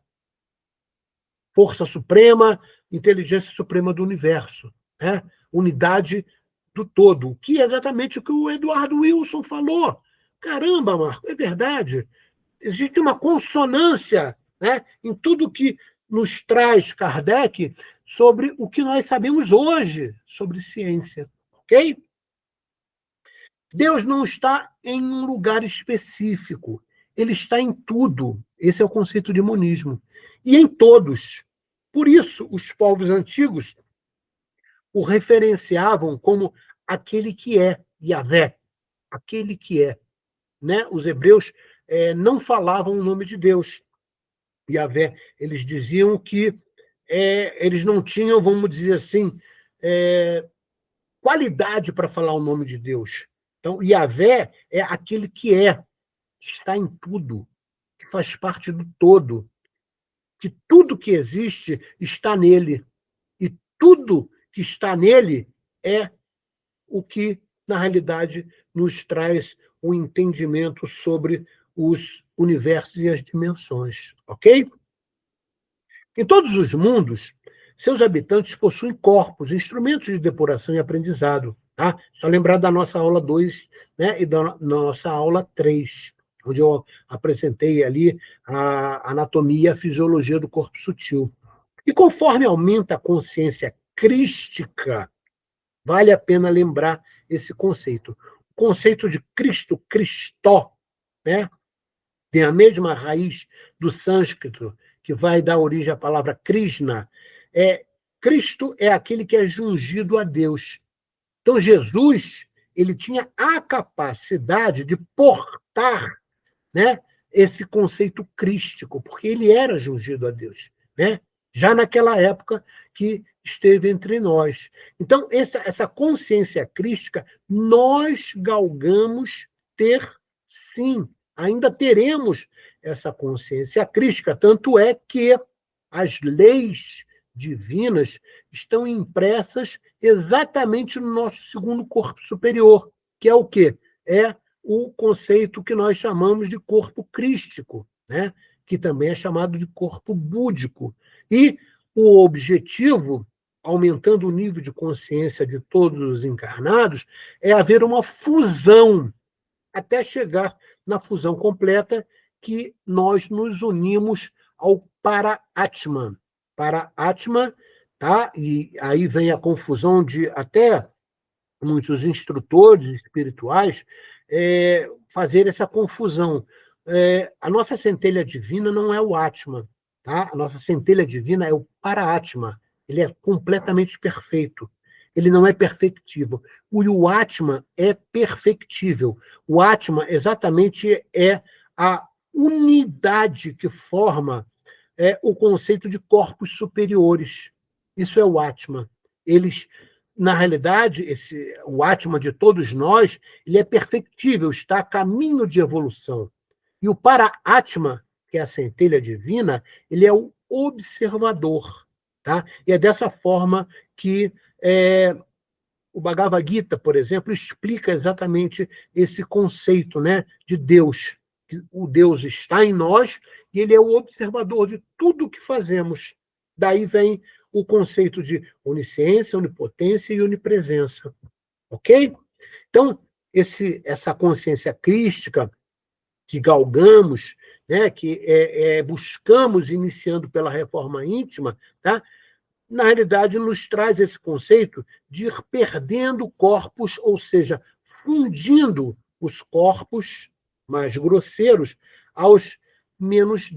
Força suprema, inteligência suprema do universo, né? Unidade do todo, que é exatamente o que o Eduardo Wilson falou. Caramba, Marco, é verdade. Existe uma consonância, né, em tudo que nos traz Kardec sobre o que nós sabemos hoje sobre ciência. Ok? Deus não está em um lugar específico. Ele está em tudo. Esse é o conceito de monismo. E em todos. Por isso, os povos antigos o referenciavam como aquele que é, Yahvé, aquele que é. Né? Os hebreus não falavam o nome de Deus, Yahvé. Eles diziam que eles não tinham, vamos dizer assim, qualidade para falar o nome de Deus. Então, Yahvé é aquele que é, que está em tudo, que faz parte do todo, que tudo que existe está nele. E tudo que está nele é o que, na realidade, nos traz um entendimento sobre os universos e as dimensões. Ok? Em todos os mundos, seus habitantes possuem corpos, instrumentos de depuração e aprendizado. Tá? Só lembrar da nossa aula 2, né, e da nossa aula 3, onde eu apresentei ali a anatomia e a fisiologia do corpo sutil. E conforme aumenta a consciência crística, vale a pena lembrar esse conceito. O conceito de Cristo, Cristó, né, tem a mesma raiz do sânscrito, que vai dar origem à palavra Krishna. Cristo é aquele que é ungido a Deus. Então, Jesus, ele tinha a capacidade de portar, né, esse conceito crístico, porque ele era ungido a Deus, né? Já naquela época que esteve entre nós. Então, essa consciência crística, nós galgamos ter, sim, ainda teremos essa consciência crística, tanto é que as leis divinas estão impressas exatamente no nosso segundo corpo superior, que é o quê? É o conceito que nós chamamos de corpo crístico, né? Que também é chamado de corpo búdico. E o objetivo, aumentando o nível de consciência de todos os encarnados, é haver uma fusão, até chegar na fusão completa, que nós nos unimos ao Para-Atman. Para-Atman, tá? E aí vem a confusão de até muitos instrutores espirituais fazer essa confusão. A nossa centelha divina não é o Atman, tá? A nossa centelha divina é o Para-Atman. Ele é completamente perfeito. Ele não é perfectível. O Atman é perfectível. O Atman exatamente é a unidade que forma o conceito de corpos superiores. Isso é o Atman. Eles, na realidade, o Atman de todos nós, ele é perfectível, está a caminho de evolução. E o Para-Atman, que é a centelha divina, ele é o observador. Tá? E é dessa forma que o Bhagavad Gita, por exemplo, explica exatamente esse conceito, né, de Deus. O Deus está em nós e ele é o observador de tudo o que fazemos. Daí vem o conceito de onisciência, onipotência e onipresença. Ok? Então, essa consciência crística que galgamos, né, que buscamos iniciando pela reforma íntima, tá? Na realidade, nos traz esse conceito de ir perdendo corpos, ou seja, fundindo os corpos mais grosseiros aos menos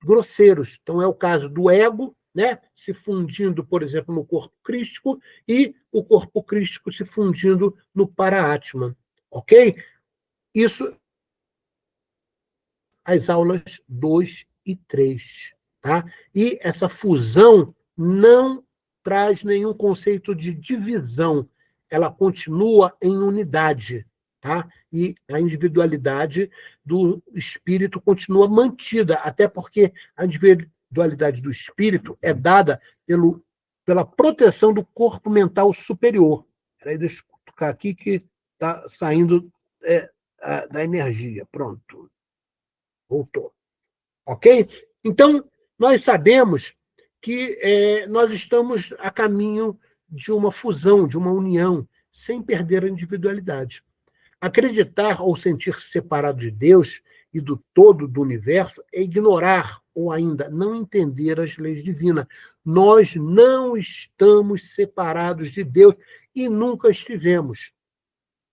grosseiros. Então, é o caso do ego, né, se fundindo, por exemplo, no corpo crístico, e o corpo crístico se fundindo no para-átman. Ok? Isso, as aulas 2 e 3. Tá? E essa fusão não traz nenhum conceito de divisão, ela continua em unidade. Tá? E a individualidade do espírito continua mantida, até porque a individualidade do espírito é dada pela proteção do corpo mental superior. Peraí, deixa eu tocar aqui que está saindo da energia. Pronto. Voltou. Ok? Então, nós sabemos que nós estamos a caminho de uma fusão, de uma união, sem perder a individualidade. Acreditar ou sentir-se separado de Deus e do todo do universo é ignorar ou ainda não entender as leis divinas. Nós não estamos separados de Deus e nunca estivemos.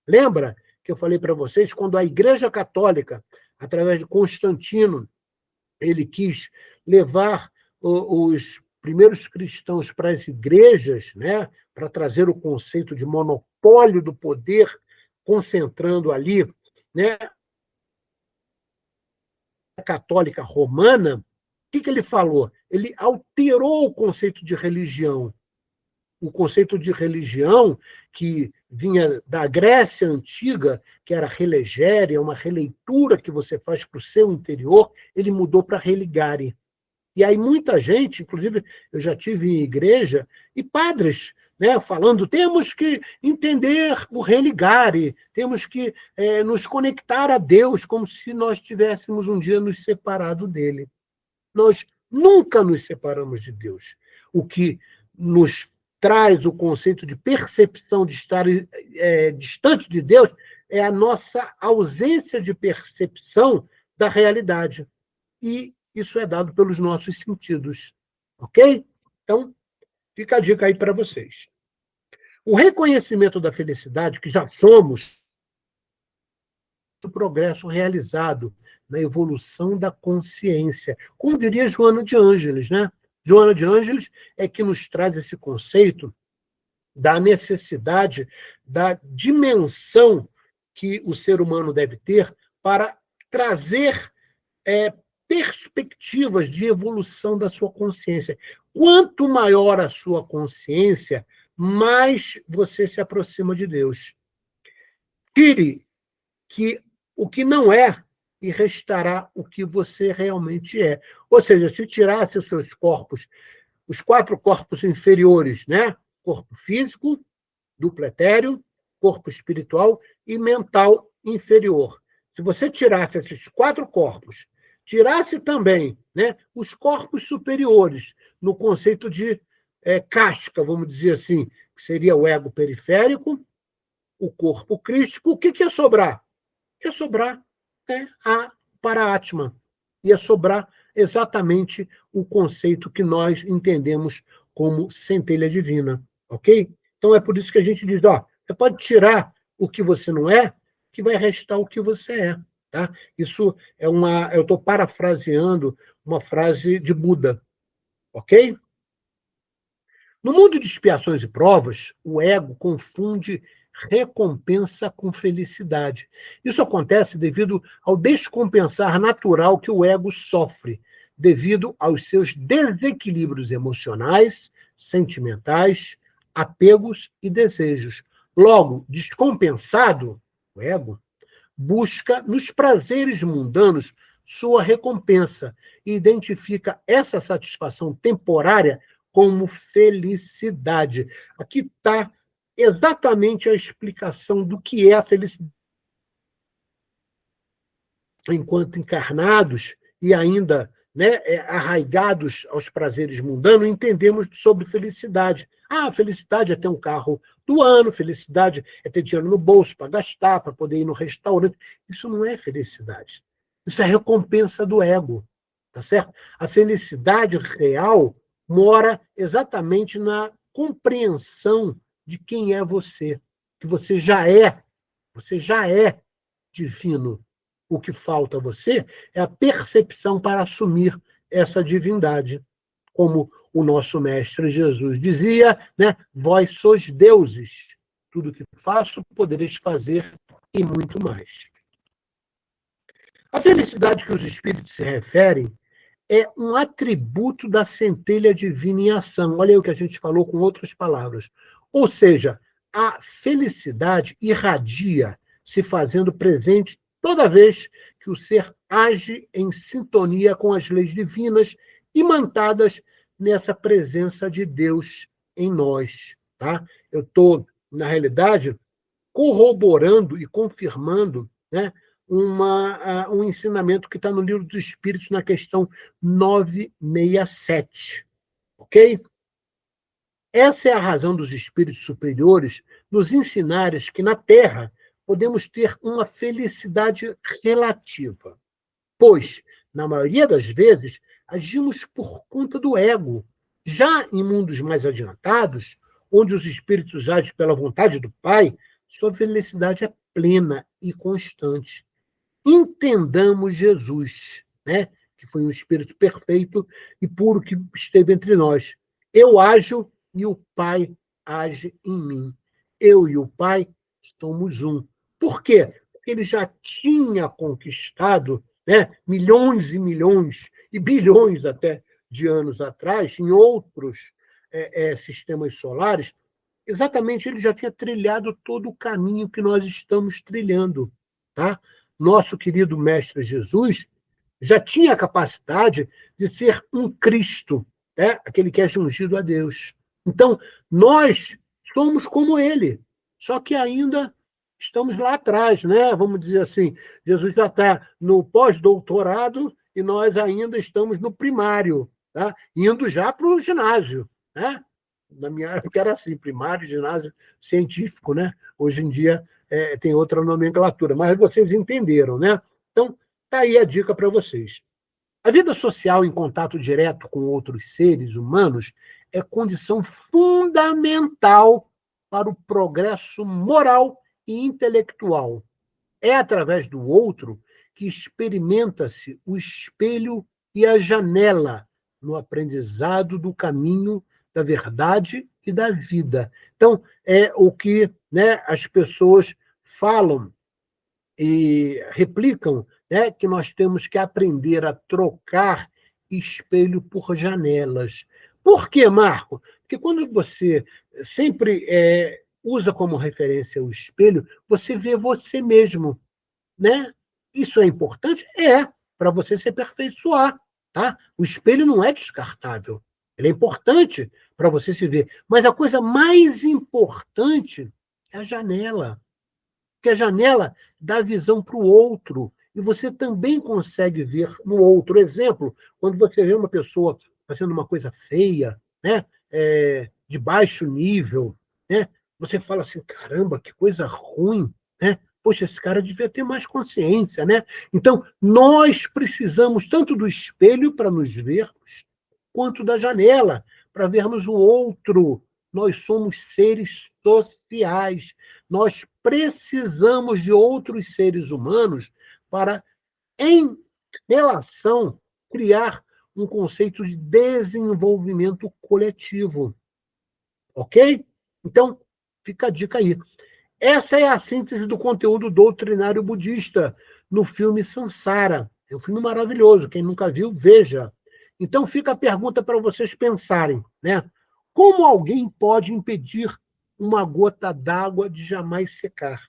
Lembra que eu falei para vocês, quando a Igreja Católica, através de Constantino, ele quis levar os primeiros cristãos para as igrejas, né, para trazer o conceito de monopólio do poder, concentrando ali, né, a católica romana. O que ele falou? Ele alterou o conceito de religião. O conceito de religião que vinha da Grécia Antiga, que era relegere, uma releitura que você faz para o seu interior, ele mudou para religare. E aí muita gente, inclusive eu já tive em igreja, e padres, né, falando, temos que entender o religare, temos que nos conectar a Deus, como se nós tivéssemos um dia nos separado dele. Nós nunca nos separamos de Deus. O que nos traz o conceito de percepção de estar distante de Deus é a nossa ausência de percepção da realidade. E isso é dado pelos nossos sentidos. Ok? Então, fica a dica aí para vocês. O reconhecimento da felicidade, que já somos, o progresso realizado na evolução da consciência. Como diria Joana de Ângeles, né? Joana de Ângeles é que nos traz esse conceito da necessidade, da dimensão que o ser humano deve ter para trazer perspectivas de evolução da sua consciência. Quanto maior a sua consciência, mais você se aproxima de Deus. Tire o que não é e restará o que você realmente é. Ou seja, se tirasse os seus corpos, os 4 corpos inferiores, né? Corpo físico, duplo etéreo, corpo espiritual e mental inferior. Se você tirasse esses 4 corpos, tirasse também, né, os corpos superiores, no conceito de casca, vamos dizer assim, que seria o ego periférico, o corpo crístico, o que ia sobrar? Ia sobrar a para-átman. Ia sobrar exatamente o conceito que nós entendemos como centelha divina. Ok? Então é por isso que a gente diz, você pode tirar o que você não é, que vai restar o que você é. Tá? Isso eu estou parafraseando uma frase de Buda. Ok? No mundo de expiações e provas, o ego confunde recompensa com felicidade. Isso acontece devido ao descompensar natural que o ego sofre, devido aos seus desequilíbrios emocionais, sentimentais, apegos e desejos. Logo, descompensado, o ego busca nos prazeres mundanos sua recompensa e identifica essa satisfação temporária como felicidade. Aqui está exatamente a explicação do que é a felicidade. Enquanto encarnados e ainda arraigados aos prazeres mundanos, entendemos sobre felicidade. Felicidade é ter um carro do ano, felicidade é ter dinheiro no bolso para gastar, para poder ir no restaurante. Isso não é felicidade. Isso é recompensa do ego. Tá certo? A felicidade real mora exatamente na compreensão de quem é você, que você já é divino. O que falta a você é a percepção para assumir essa divindade. Como o nosso mestre Jesus dizia, né? Vós sois deuses. Tudo que faço, podereis fazer e muito mais. A felicidade que os espíritos se referem é um atributo da centelha divina em ação. Olha aí o que a gente falou com outras palavras. Ou seja, a felicidade irradia, se fazendo presente toda vez que o ser age em sintonia com as leis divinas imantadas nessa presença de Deus em nós. Tá? Eu estou, na realidade, corroborando e confirmando, né, um ensinamento que está no Livro dos Espíritos, na questão 967. Ok? Essa é a razão dos espíritos superiores nos ensinarem que na Terra podemos ter uma felicidade relativa, pois, na maioria das vezes, agimos por conta do ego. Já em mundos mais adiantados, onde os espíritos agem pela vontade do Pai, sua felicidade é plena e constante. Entendamos Jesus, né? Que foi um espírito perfeito e puro que esteve entre nós. Eu ajo e o Pai age em mim. Eu e o Pai somos um. Por quê? Porque ele já tinha conquistado, né, milhões e milhões, e bilhões até de anos atrás, em outros sistemas solares, exatamente ele já tinha trilhado todo o caminho que nós estamos trilhando. Tá? Nosso querido Mestre Jesus já tinha a capacidade de ser um Cristo, né? Aquele que é ungido a Deus. Então, nós somos como ele, só que ainda estamos lá atrás, né? Vamos dizer assim, Jesus já está no pós-doutorado e nós ainda estamos no primário, tá? Indo já para o ginásio, né? Na minha época era assim, primário, ginásio científico, né? Hoje em dia tem outra nomenclatura, mas vocês entenderam, né? Então, tá aí a dica para vocês. A vida social em contato direto com outros seres humanos é condição fundamental para o progresso moral e intelectual. É através do outro que experimenta-se o espelho e a janela no aprendizado do caminho da verdade e da vida. Então, é o que, né, as pessoas falam e replicam, né, que nós temos que aprender a trocar espelho por janelas. Por quê, Marco? Porque quando você sempre usa como referência o espelho, você vê você mesmo, né? Isso é importante? É, para você se aperfeiçoar. Tá? O espelho não é descartável. Ele é importante para você se ver. Mas a coisa mais importante é a janela. Porque a janela dá visão para o outro. E você também consegue ver no outro. Exemplo, quando você vê uma pessoa fazendo uma coisa feia, né? De baixo nível, né? Você fala assim, caramba, que coisa ruim, né? Poxa, esse cara devia ter mais consciência, né? Então, nós precisamos tanto do espelho para nos vermos, quanto da janela para vermos o outro. Nós somos seres sociais. Nós precisamos de outros seres humanos para, em relação, criar um conceito de desenvolvimento coletivo. Ok? Então, fica a dica aí. Essa é a síntese do conteúdo doutrinário budista no filme Sansara. É um filme maravilhoso. Quem nunca viu, veja. Então fica a pergunta para vocês pensarem, né? Como alguém pode impedir uma gota d'água de jamais secar?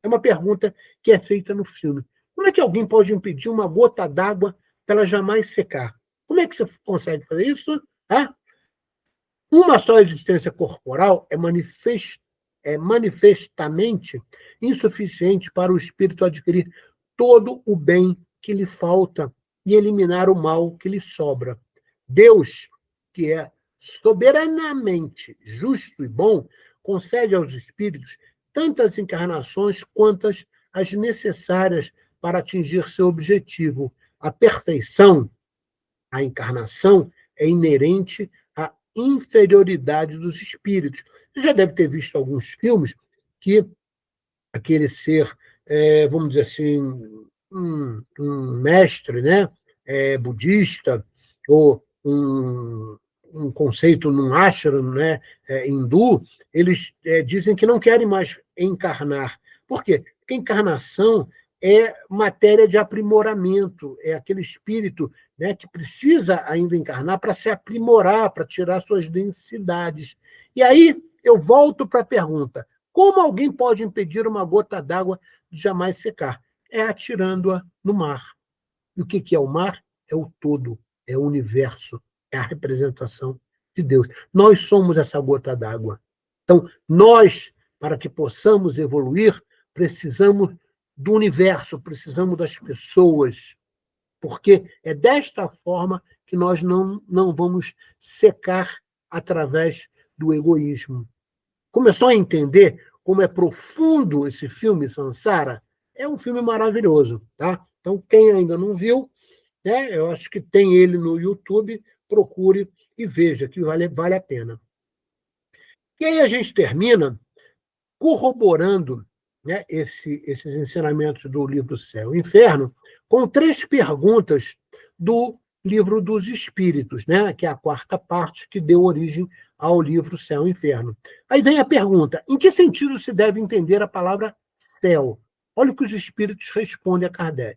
É uma pergunta que é feita no filme. Como é que alguém pode impedir uma gota d'água para ela jamais secar? Como é que você consegue fazer isso? Uma só existência corporal é manifestamente insuficiente para o espírito adquirir todo o bem que lhe falta e eliminar o mal que lhe sobra. Deus, que é soberanamente justo e bom, concede aos espíritos tantas encarnações quantas as necessárias para atingir seu objetivo. A perfeição, a encarnação, é inerente à inferioridade dos espíritos. Você já deve ter visto alguns filmes que aquele ser, vamos dizer assim, um mestre, né, budista, ou um conceito num ashram, né, hindu, eles dizem que não querem mais encarnar. Por quê? Porque encarnação é matéria de aprimoramento, é aquele espírito, né, que precisa ainda encarnar para se aprimorar, para tirar suas densidades. E aí eu volto para a pergunta: como alguém pode impedir uma gota d'água de jamais secar? É atirando-a no mar. E o que é o mar? É o todo, é o universo, é a representação de Deus. Nós somos essa gota d'água. Então, nós, para que possamos evoluir, precisamos do universo, precisamos das pessoas, porque é desta forma que nós não vamos secar através do egoísmo. Começou a entender como é profundo esse filme, Sansara? É um filme maravilhoso, tá? Então, quem ainda não viu, né, eu acho que tem ele no YouTube, procure e veja, que vale a pena. E aí a gente termina corroborando, né, esses ensinamentos do livro Céu e Inferno com 3 perguntas do livro dos Espíritos, né, que é a 4ª parte que deu origem ao livro Céu e Inferno. Aí vem a pergunta: em que sentido se deve entender a palavra céu? Olha o que os Espíritos respondem a Kardec.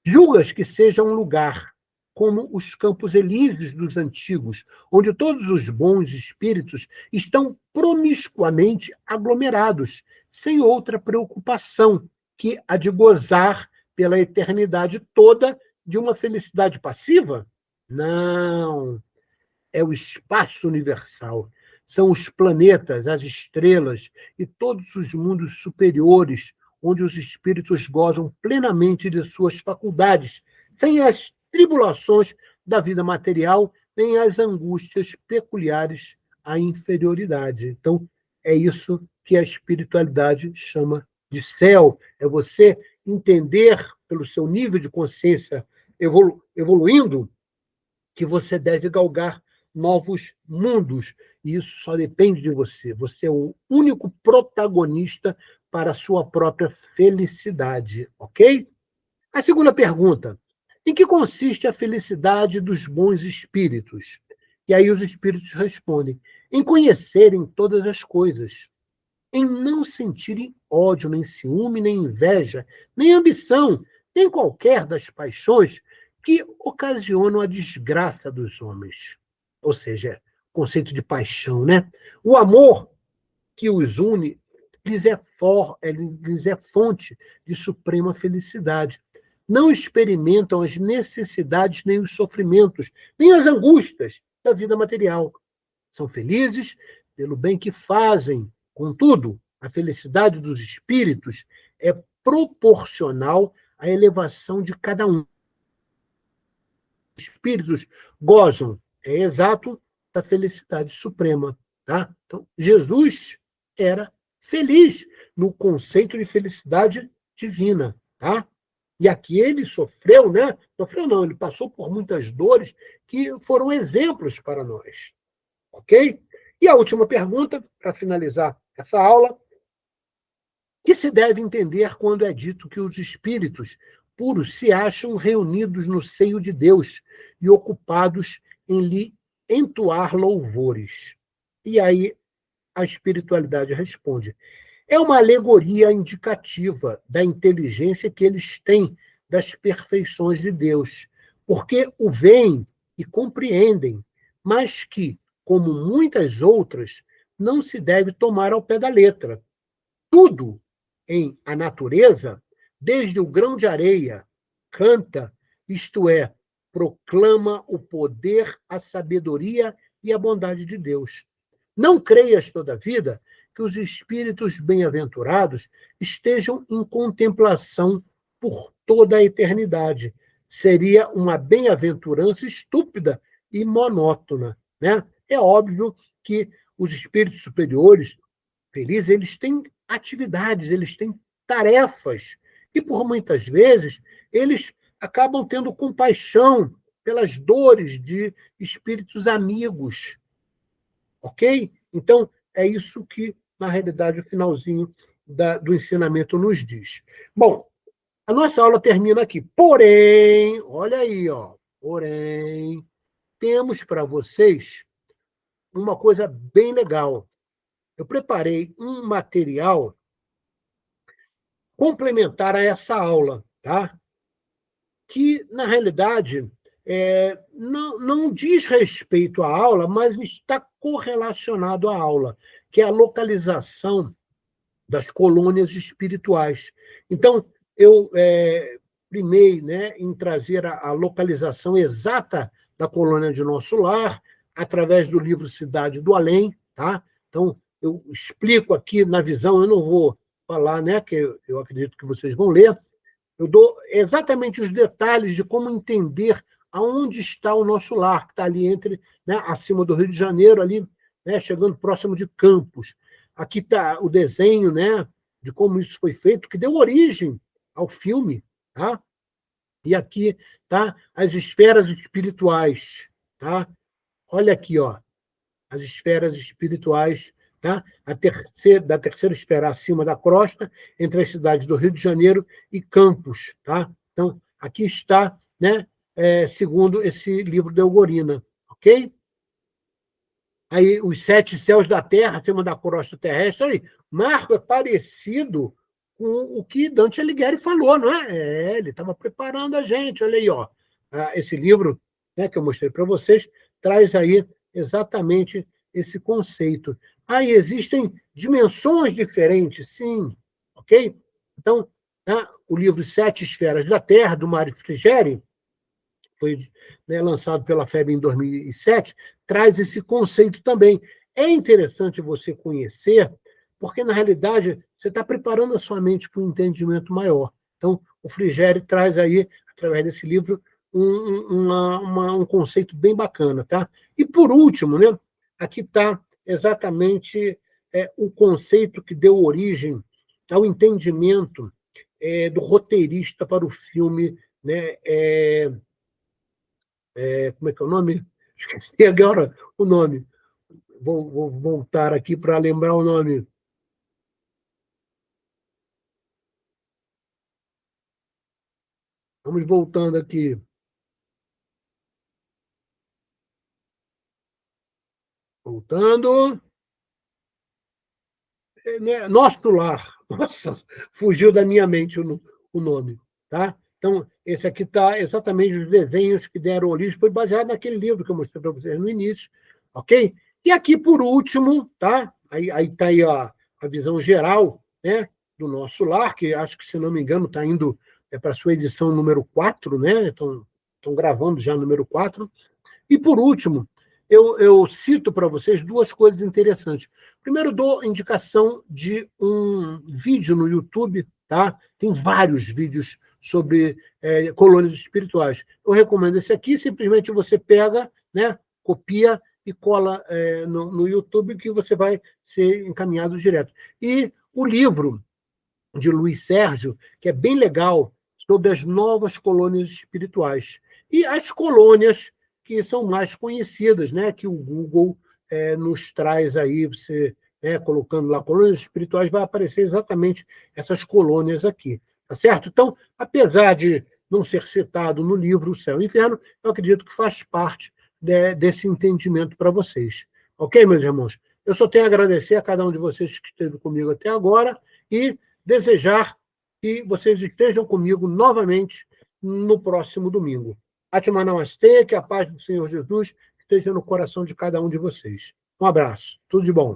Julgas que seja um lugar como os campos elíseos dos antigos, onde todos os bons espíritos estão promiscuamente aglomerados, sem outra preocupação que a de gozar pela eternidade toda de uma felicidade passiva? Não. É o espaço universal. São os planetas, as estrelas e todos os mundos superiores, onde os espíritos gozam plenamente de suas faculdades, sem as tribulações da vida material, nem as angústias peculiares à inferioridade. Então, é isso que a espiritualidade chama de céu. É você entender, pelo seu nível de consciência evoluindo, que você deve galgar novos mundos. E isso só depende de você. Você é o único protagonista para a sua própria felicidade, ok? A segunda pergunta: em que consiste a felicidade dos bons espíritos? E aí os espíritos respondem: em conhecerem todas as coisas, em não sentirem ódio, nem ciúme, nem inveja, nem ambição, nem qualquer das paixões que ocasionam a desgraça dos homens. Ou seja, o conceito de paixão, né? O amor que os une lhes é fonte de suprema felicidade. Não experimentam as necessidades, nem os sofrimentos, nem as angústias da vida material. São felizes pelo bem que fazem. Contudo, a felicidade dos espíritos é proporcional à elevação de cada um. Os espíritos gozam, é exato, da felicidade suprema. Tá? Então, Jesus era feliz no conceito de felicidade divina. Tá? E aqui ele sofreu, né? Sofreu não, ele passou por muitas dores que foram exemplos para nós. Ok? E a última pergunta, para finalizar essa aula: que se deve entender quando é dito que os espíritos puros se acham reunidos no seio de Deus e ocupados em lhe entoar louvores? E aí a espiritualidade responde: é uma alegoria indicativa da inteligência que eles têm das perfeições de Deus, porque o veem e compreendem, mas que, como muitas outras, não se deve tomar ao pé da letra. Tudo em a natureza, desde o grão de areia, canta, isto é, proclama o poder, a sabedoria e a bondade de Deus. Não creias, todavia, que os espíritos bem-aventurados estejam em contemplação por toda a eternidade. Seria uma bem-aventurança estúpida e monótona, né? É óbvio que os espíritos superiores, felizes, eles têm atividades, eles têm tarefas, e por muitas vezes eles acabam tendo compaixão pelas dores de espíritos amigos, ok? Então, é isso que, na realidade, o finalzinho do ensinamento nos diz. Bom, A nossa aula termina aqui. Porém, olha aí, ó. Porém, temos para vocês uma coisa bem legal. Eu preparei um material complementar a essa aula, tá? Que, na realidade, não diz respeito à aula, mas está correlacionado à aula, que é a localização das colônias espirituais. Então, eu primei, né, em trazer a localização exata da colônia de Nosso Lar, através do livro Cidade do Além. Tá? Então, eu explico aqui na visão, eu não vou falar, né, que eu acredito que vocês vão ler, eu dou exatamente os detalhes de como entender aonde está o nosso lar, que está ali entre, né, acima do Rio de Janeiro, ali, né, chegando próximo de Campos. Aqui está o desenho, né, de como isso foi feito, que deu origem ao filme. Tá? E aqui tá as esferas espirituais. Tá? Olha aqui, ó, as esferas espirituais. Tá? Da terceira esfera acima da crosta, entre as cidades do Rio de Janeiro e Campos. Tá? Então, aqui está, né, segundo esse livro de Algorina. Ok? Aí, os 7 céus da Terra, acima da crosta terrestre. Aí, Marco é parecido com o que Dante Alighieri falou, não é? Ele estava preparando a gente. Olha aí, ó. Esse livro, né, que eu mostrei para vocês, traz aí exatamente esse conceito. Aí existem dimensões diferentes, sim, ok? Então, né, o livro 7 Esferas da Terra, do Mário Frigeri, foi, né, lançado pela FEB em 2007, traz esse conceito também. É interessante você conhecer, porque, na realidade, você está preparando a sua mente para um entendimento maior. Então, o Frigeri traz aí, através desse livro, um conceito bem bacana. Tá? E, por último, né, aqui está exatamente o conceito que deu origem ao entendimento do roteirista para o filme, né, como é que é o nome? Esqueci agora o nome. Vou voltar aqui para lembrar o nome. Vamos voltando aqui. Voltando. Nosso Lar. Nossa, fugiu da minha mente o nome. Tá? Então, esse aqui está exatamente os desenhos que deram origem, foi baseado naquele livro que eu mostrei para vocês no início. Ok? E aqui, por último, tá? Aí está aí a visão geral, né, do Nosso Lar, que acho que, se não me engano, está indo para a sua edição número 4, né? Estão gravando já número 4. E, por último, eu cito para vocês duas coisas interessantes. Primeiro, dou indicação de um vídeo no YouTube, tá? Tem vários vídeos sobre colônias espirituais. Eu recomendo esse aqui, simplesmente você pega, né, copia e cola no YouTube, que você vai ser encaminhado direto. E o livro de Luiz Sérgio, que é bem legal, sobre as novas colônias espirituais. E as colônias que são mais conhecidas, né, que o Google nos traz aí, você, né, colocando lá colônias espirituais, vai aparecer exatamente essas colônias aqui. Tá certo? Então, apesar de não ser citado no livro O Céu e o Inferno, eu acredito que faz parte desse entendimento para vocês. Ok, meus irmãos? Eu só tenho a agradecer a cada um de vocês que esteve comigo até agora e desejar que vocês estejam comigo novamente no próximo domingo. Atma Namastê, que a paz do Senhor Jesus esteja no coração de cada um de vocês. Um abraço. Tudo de bom.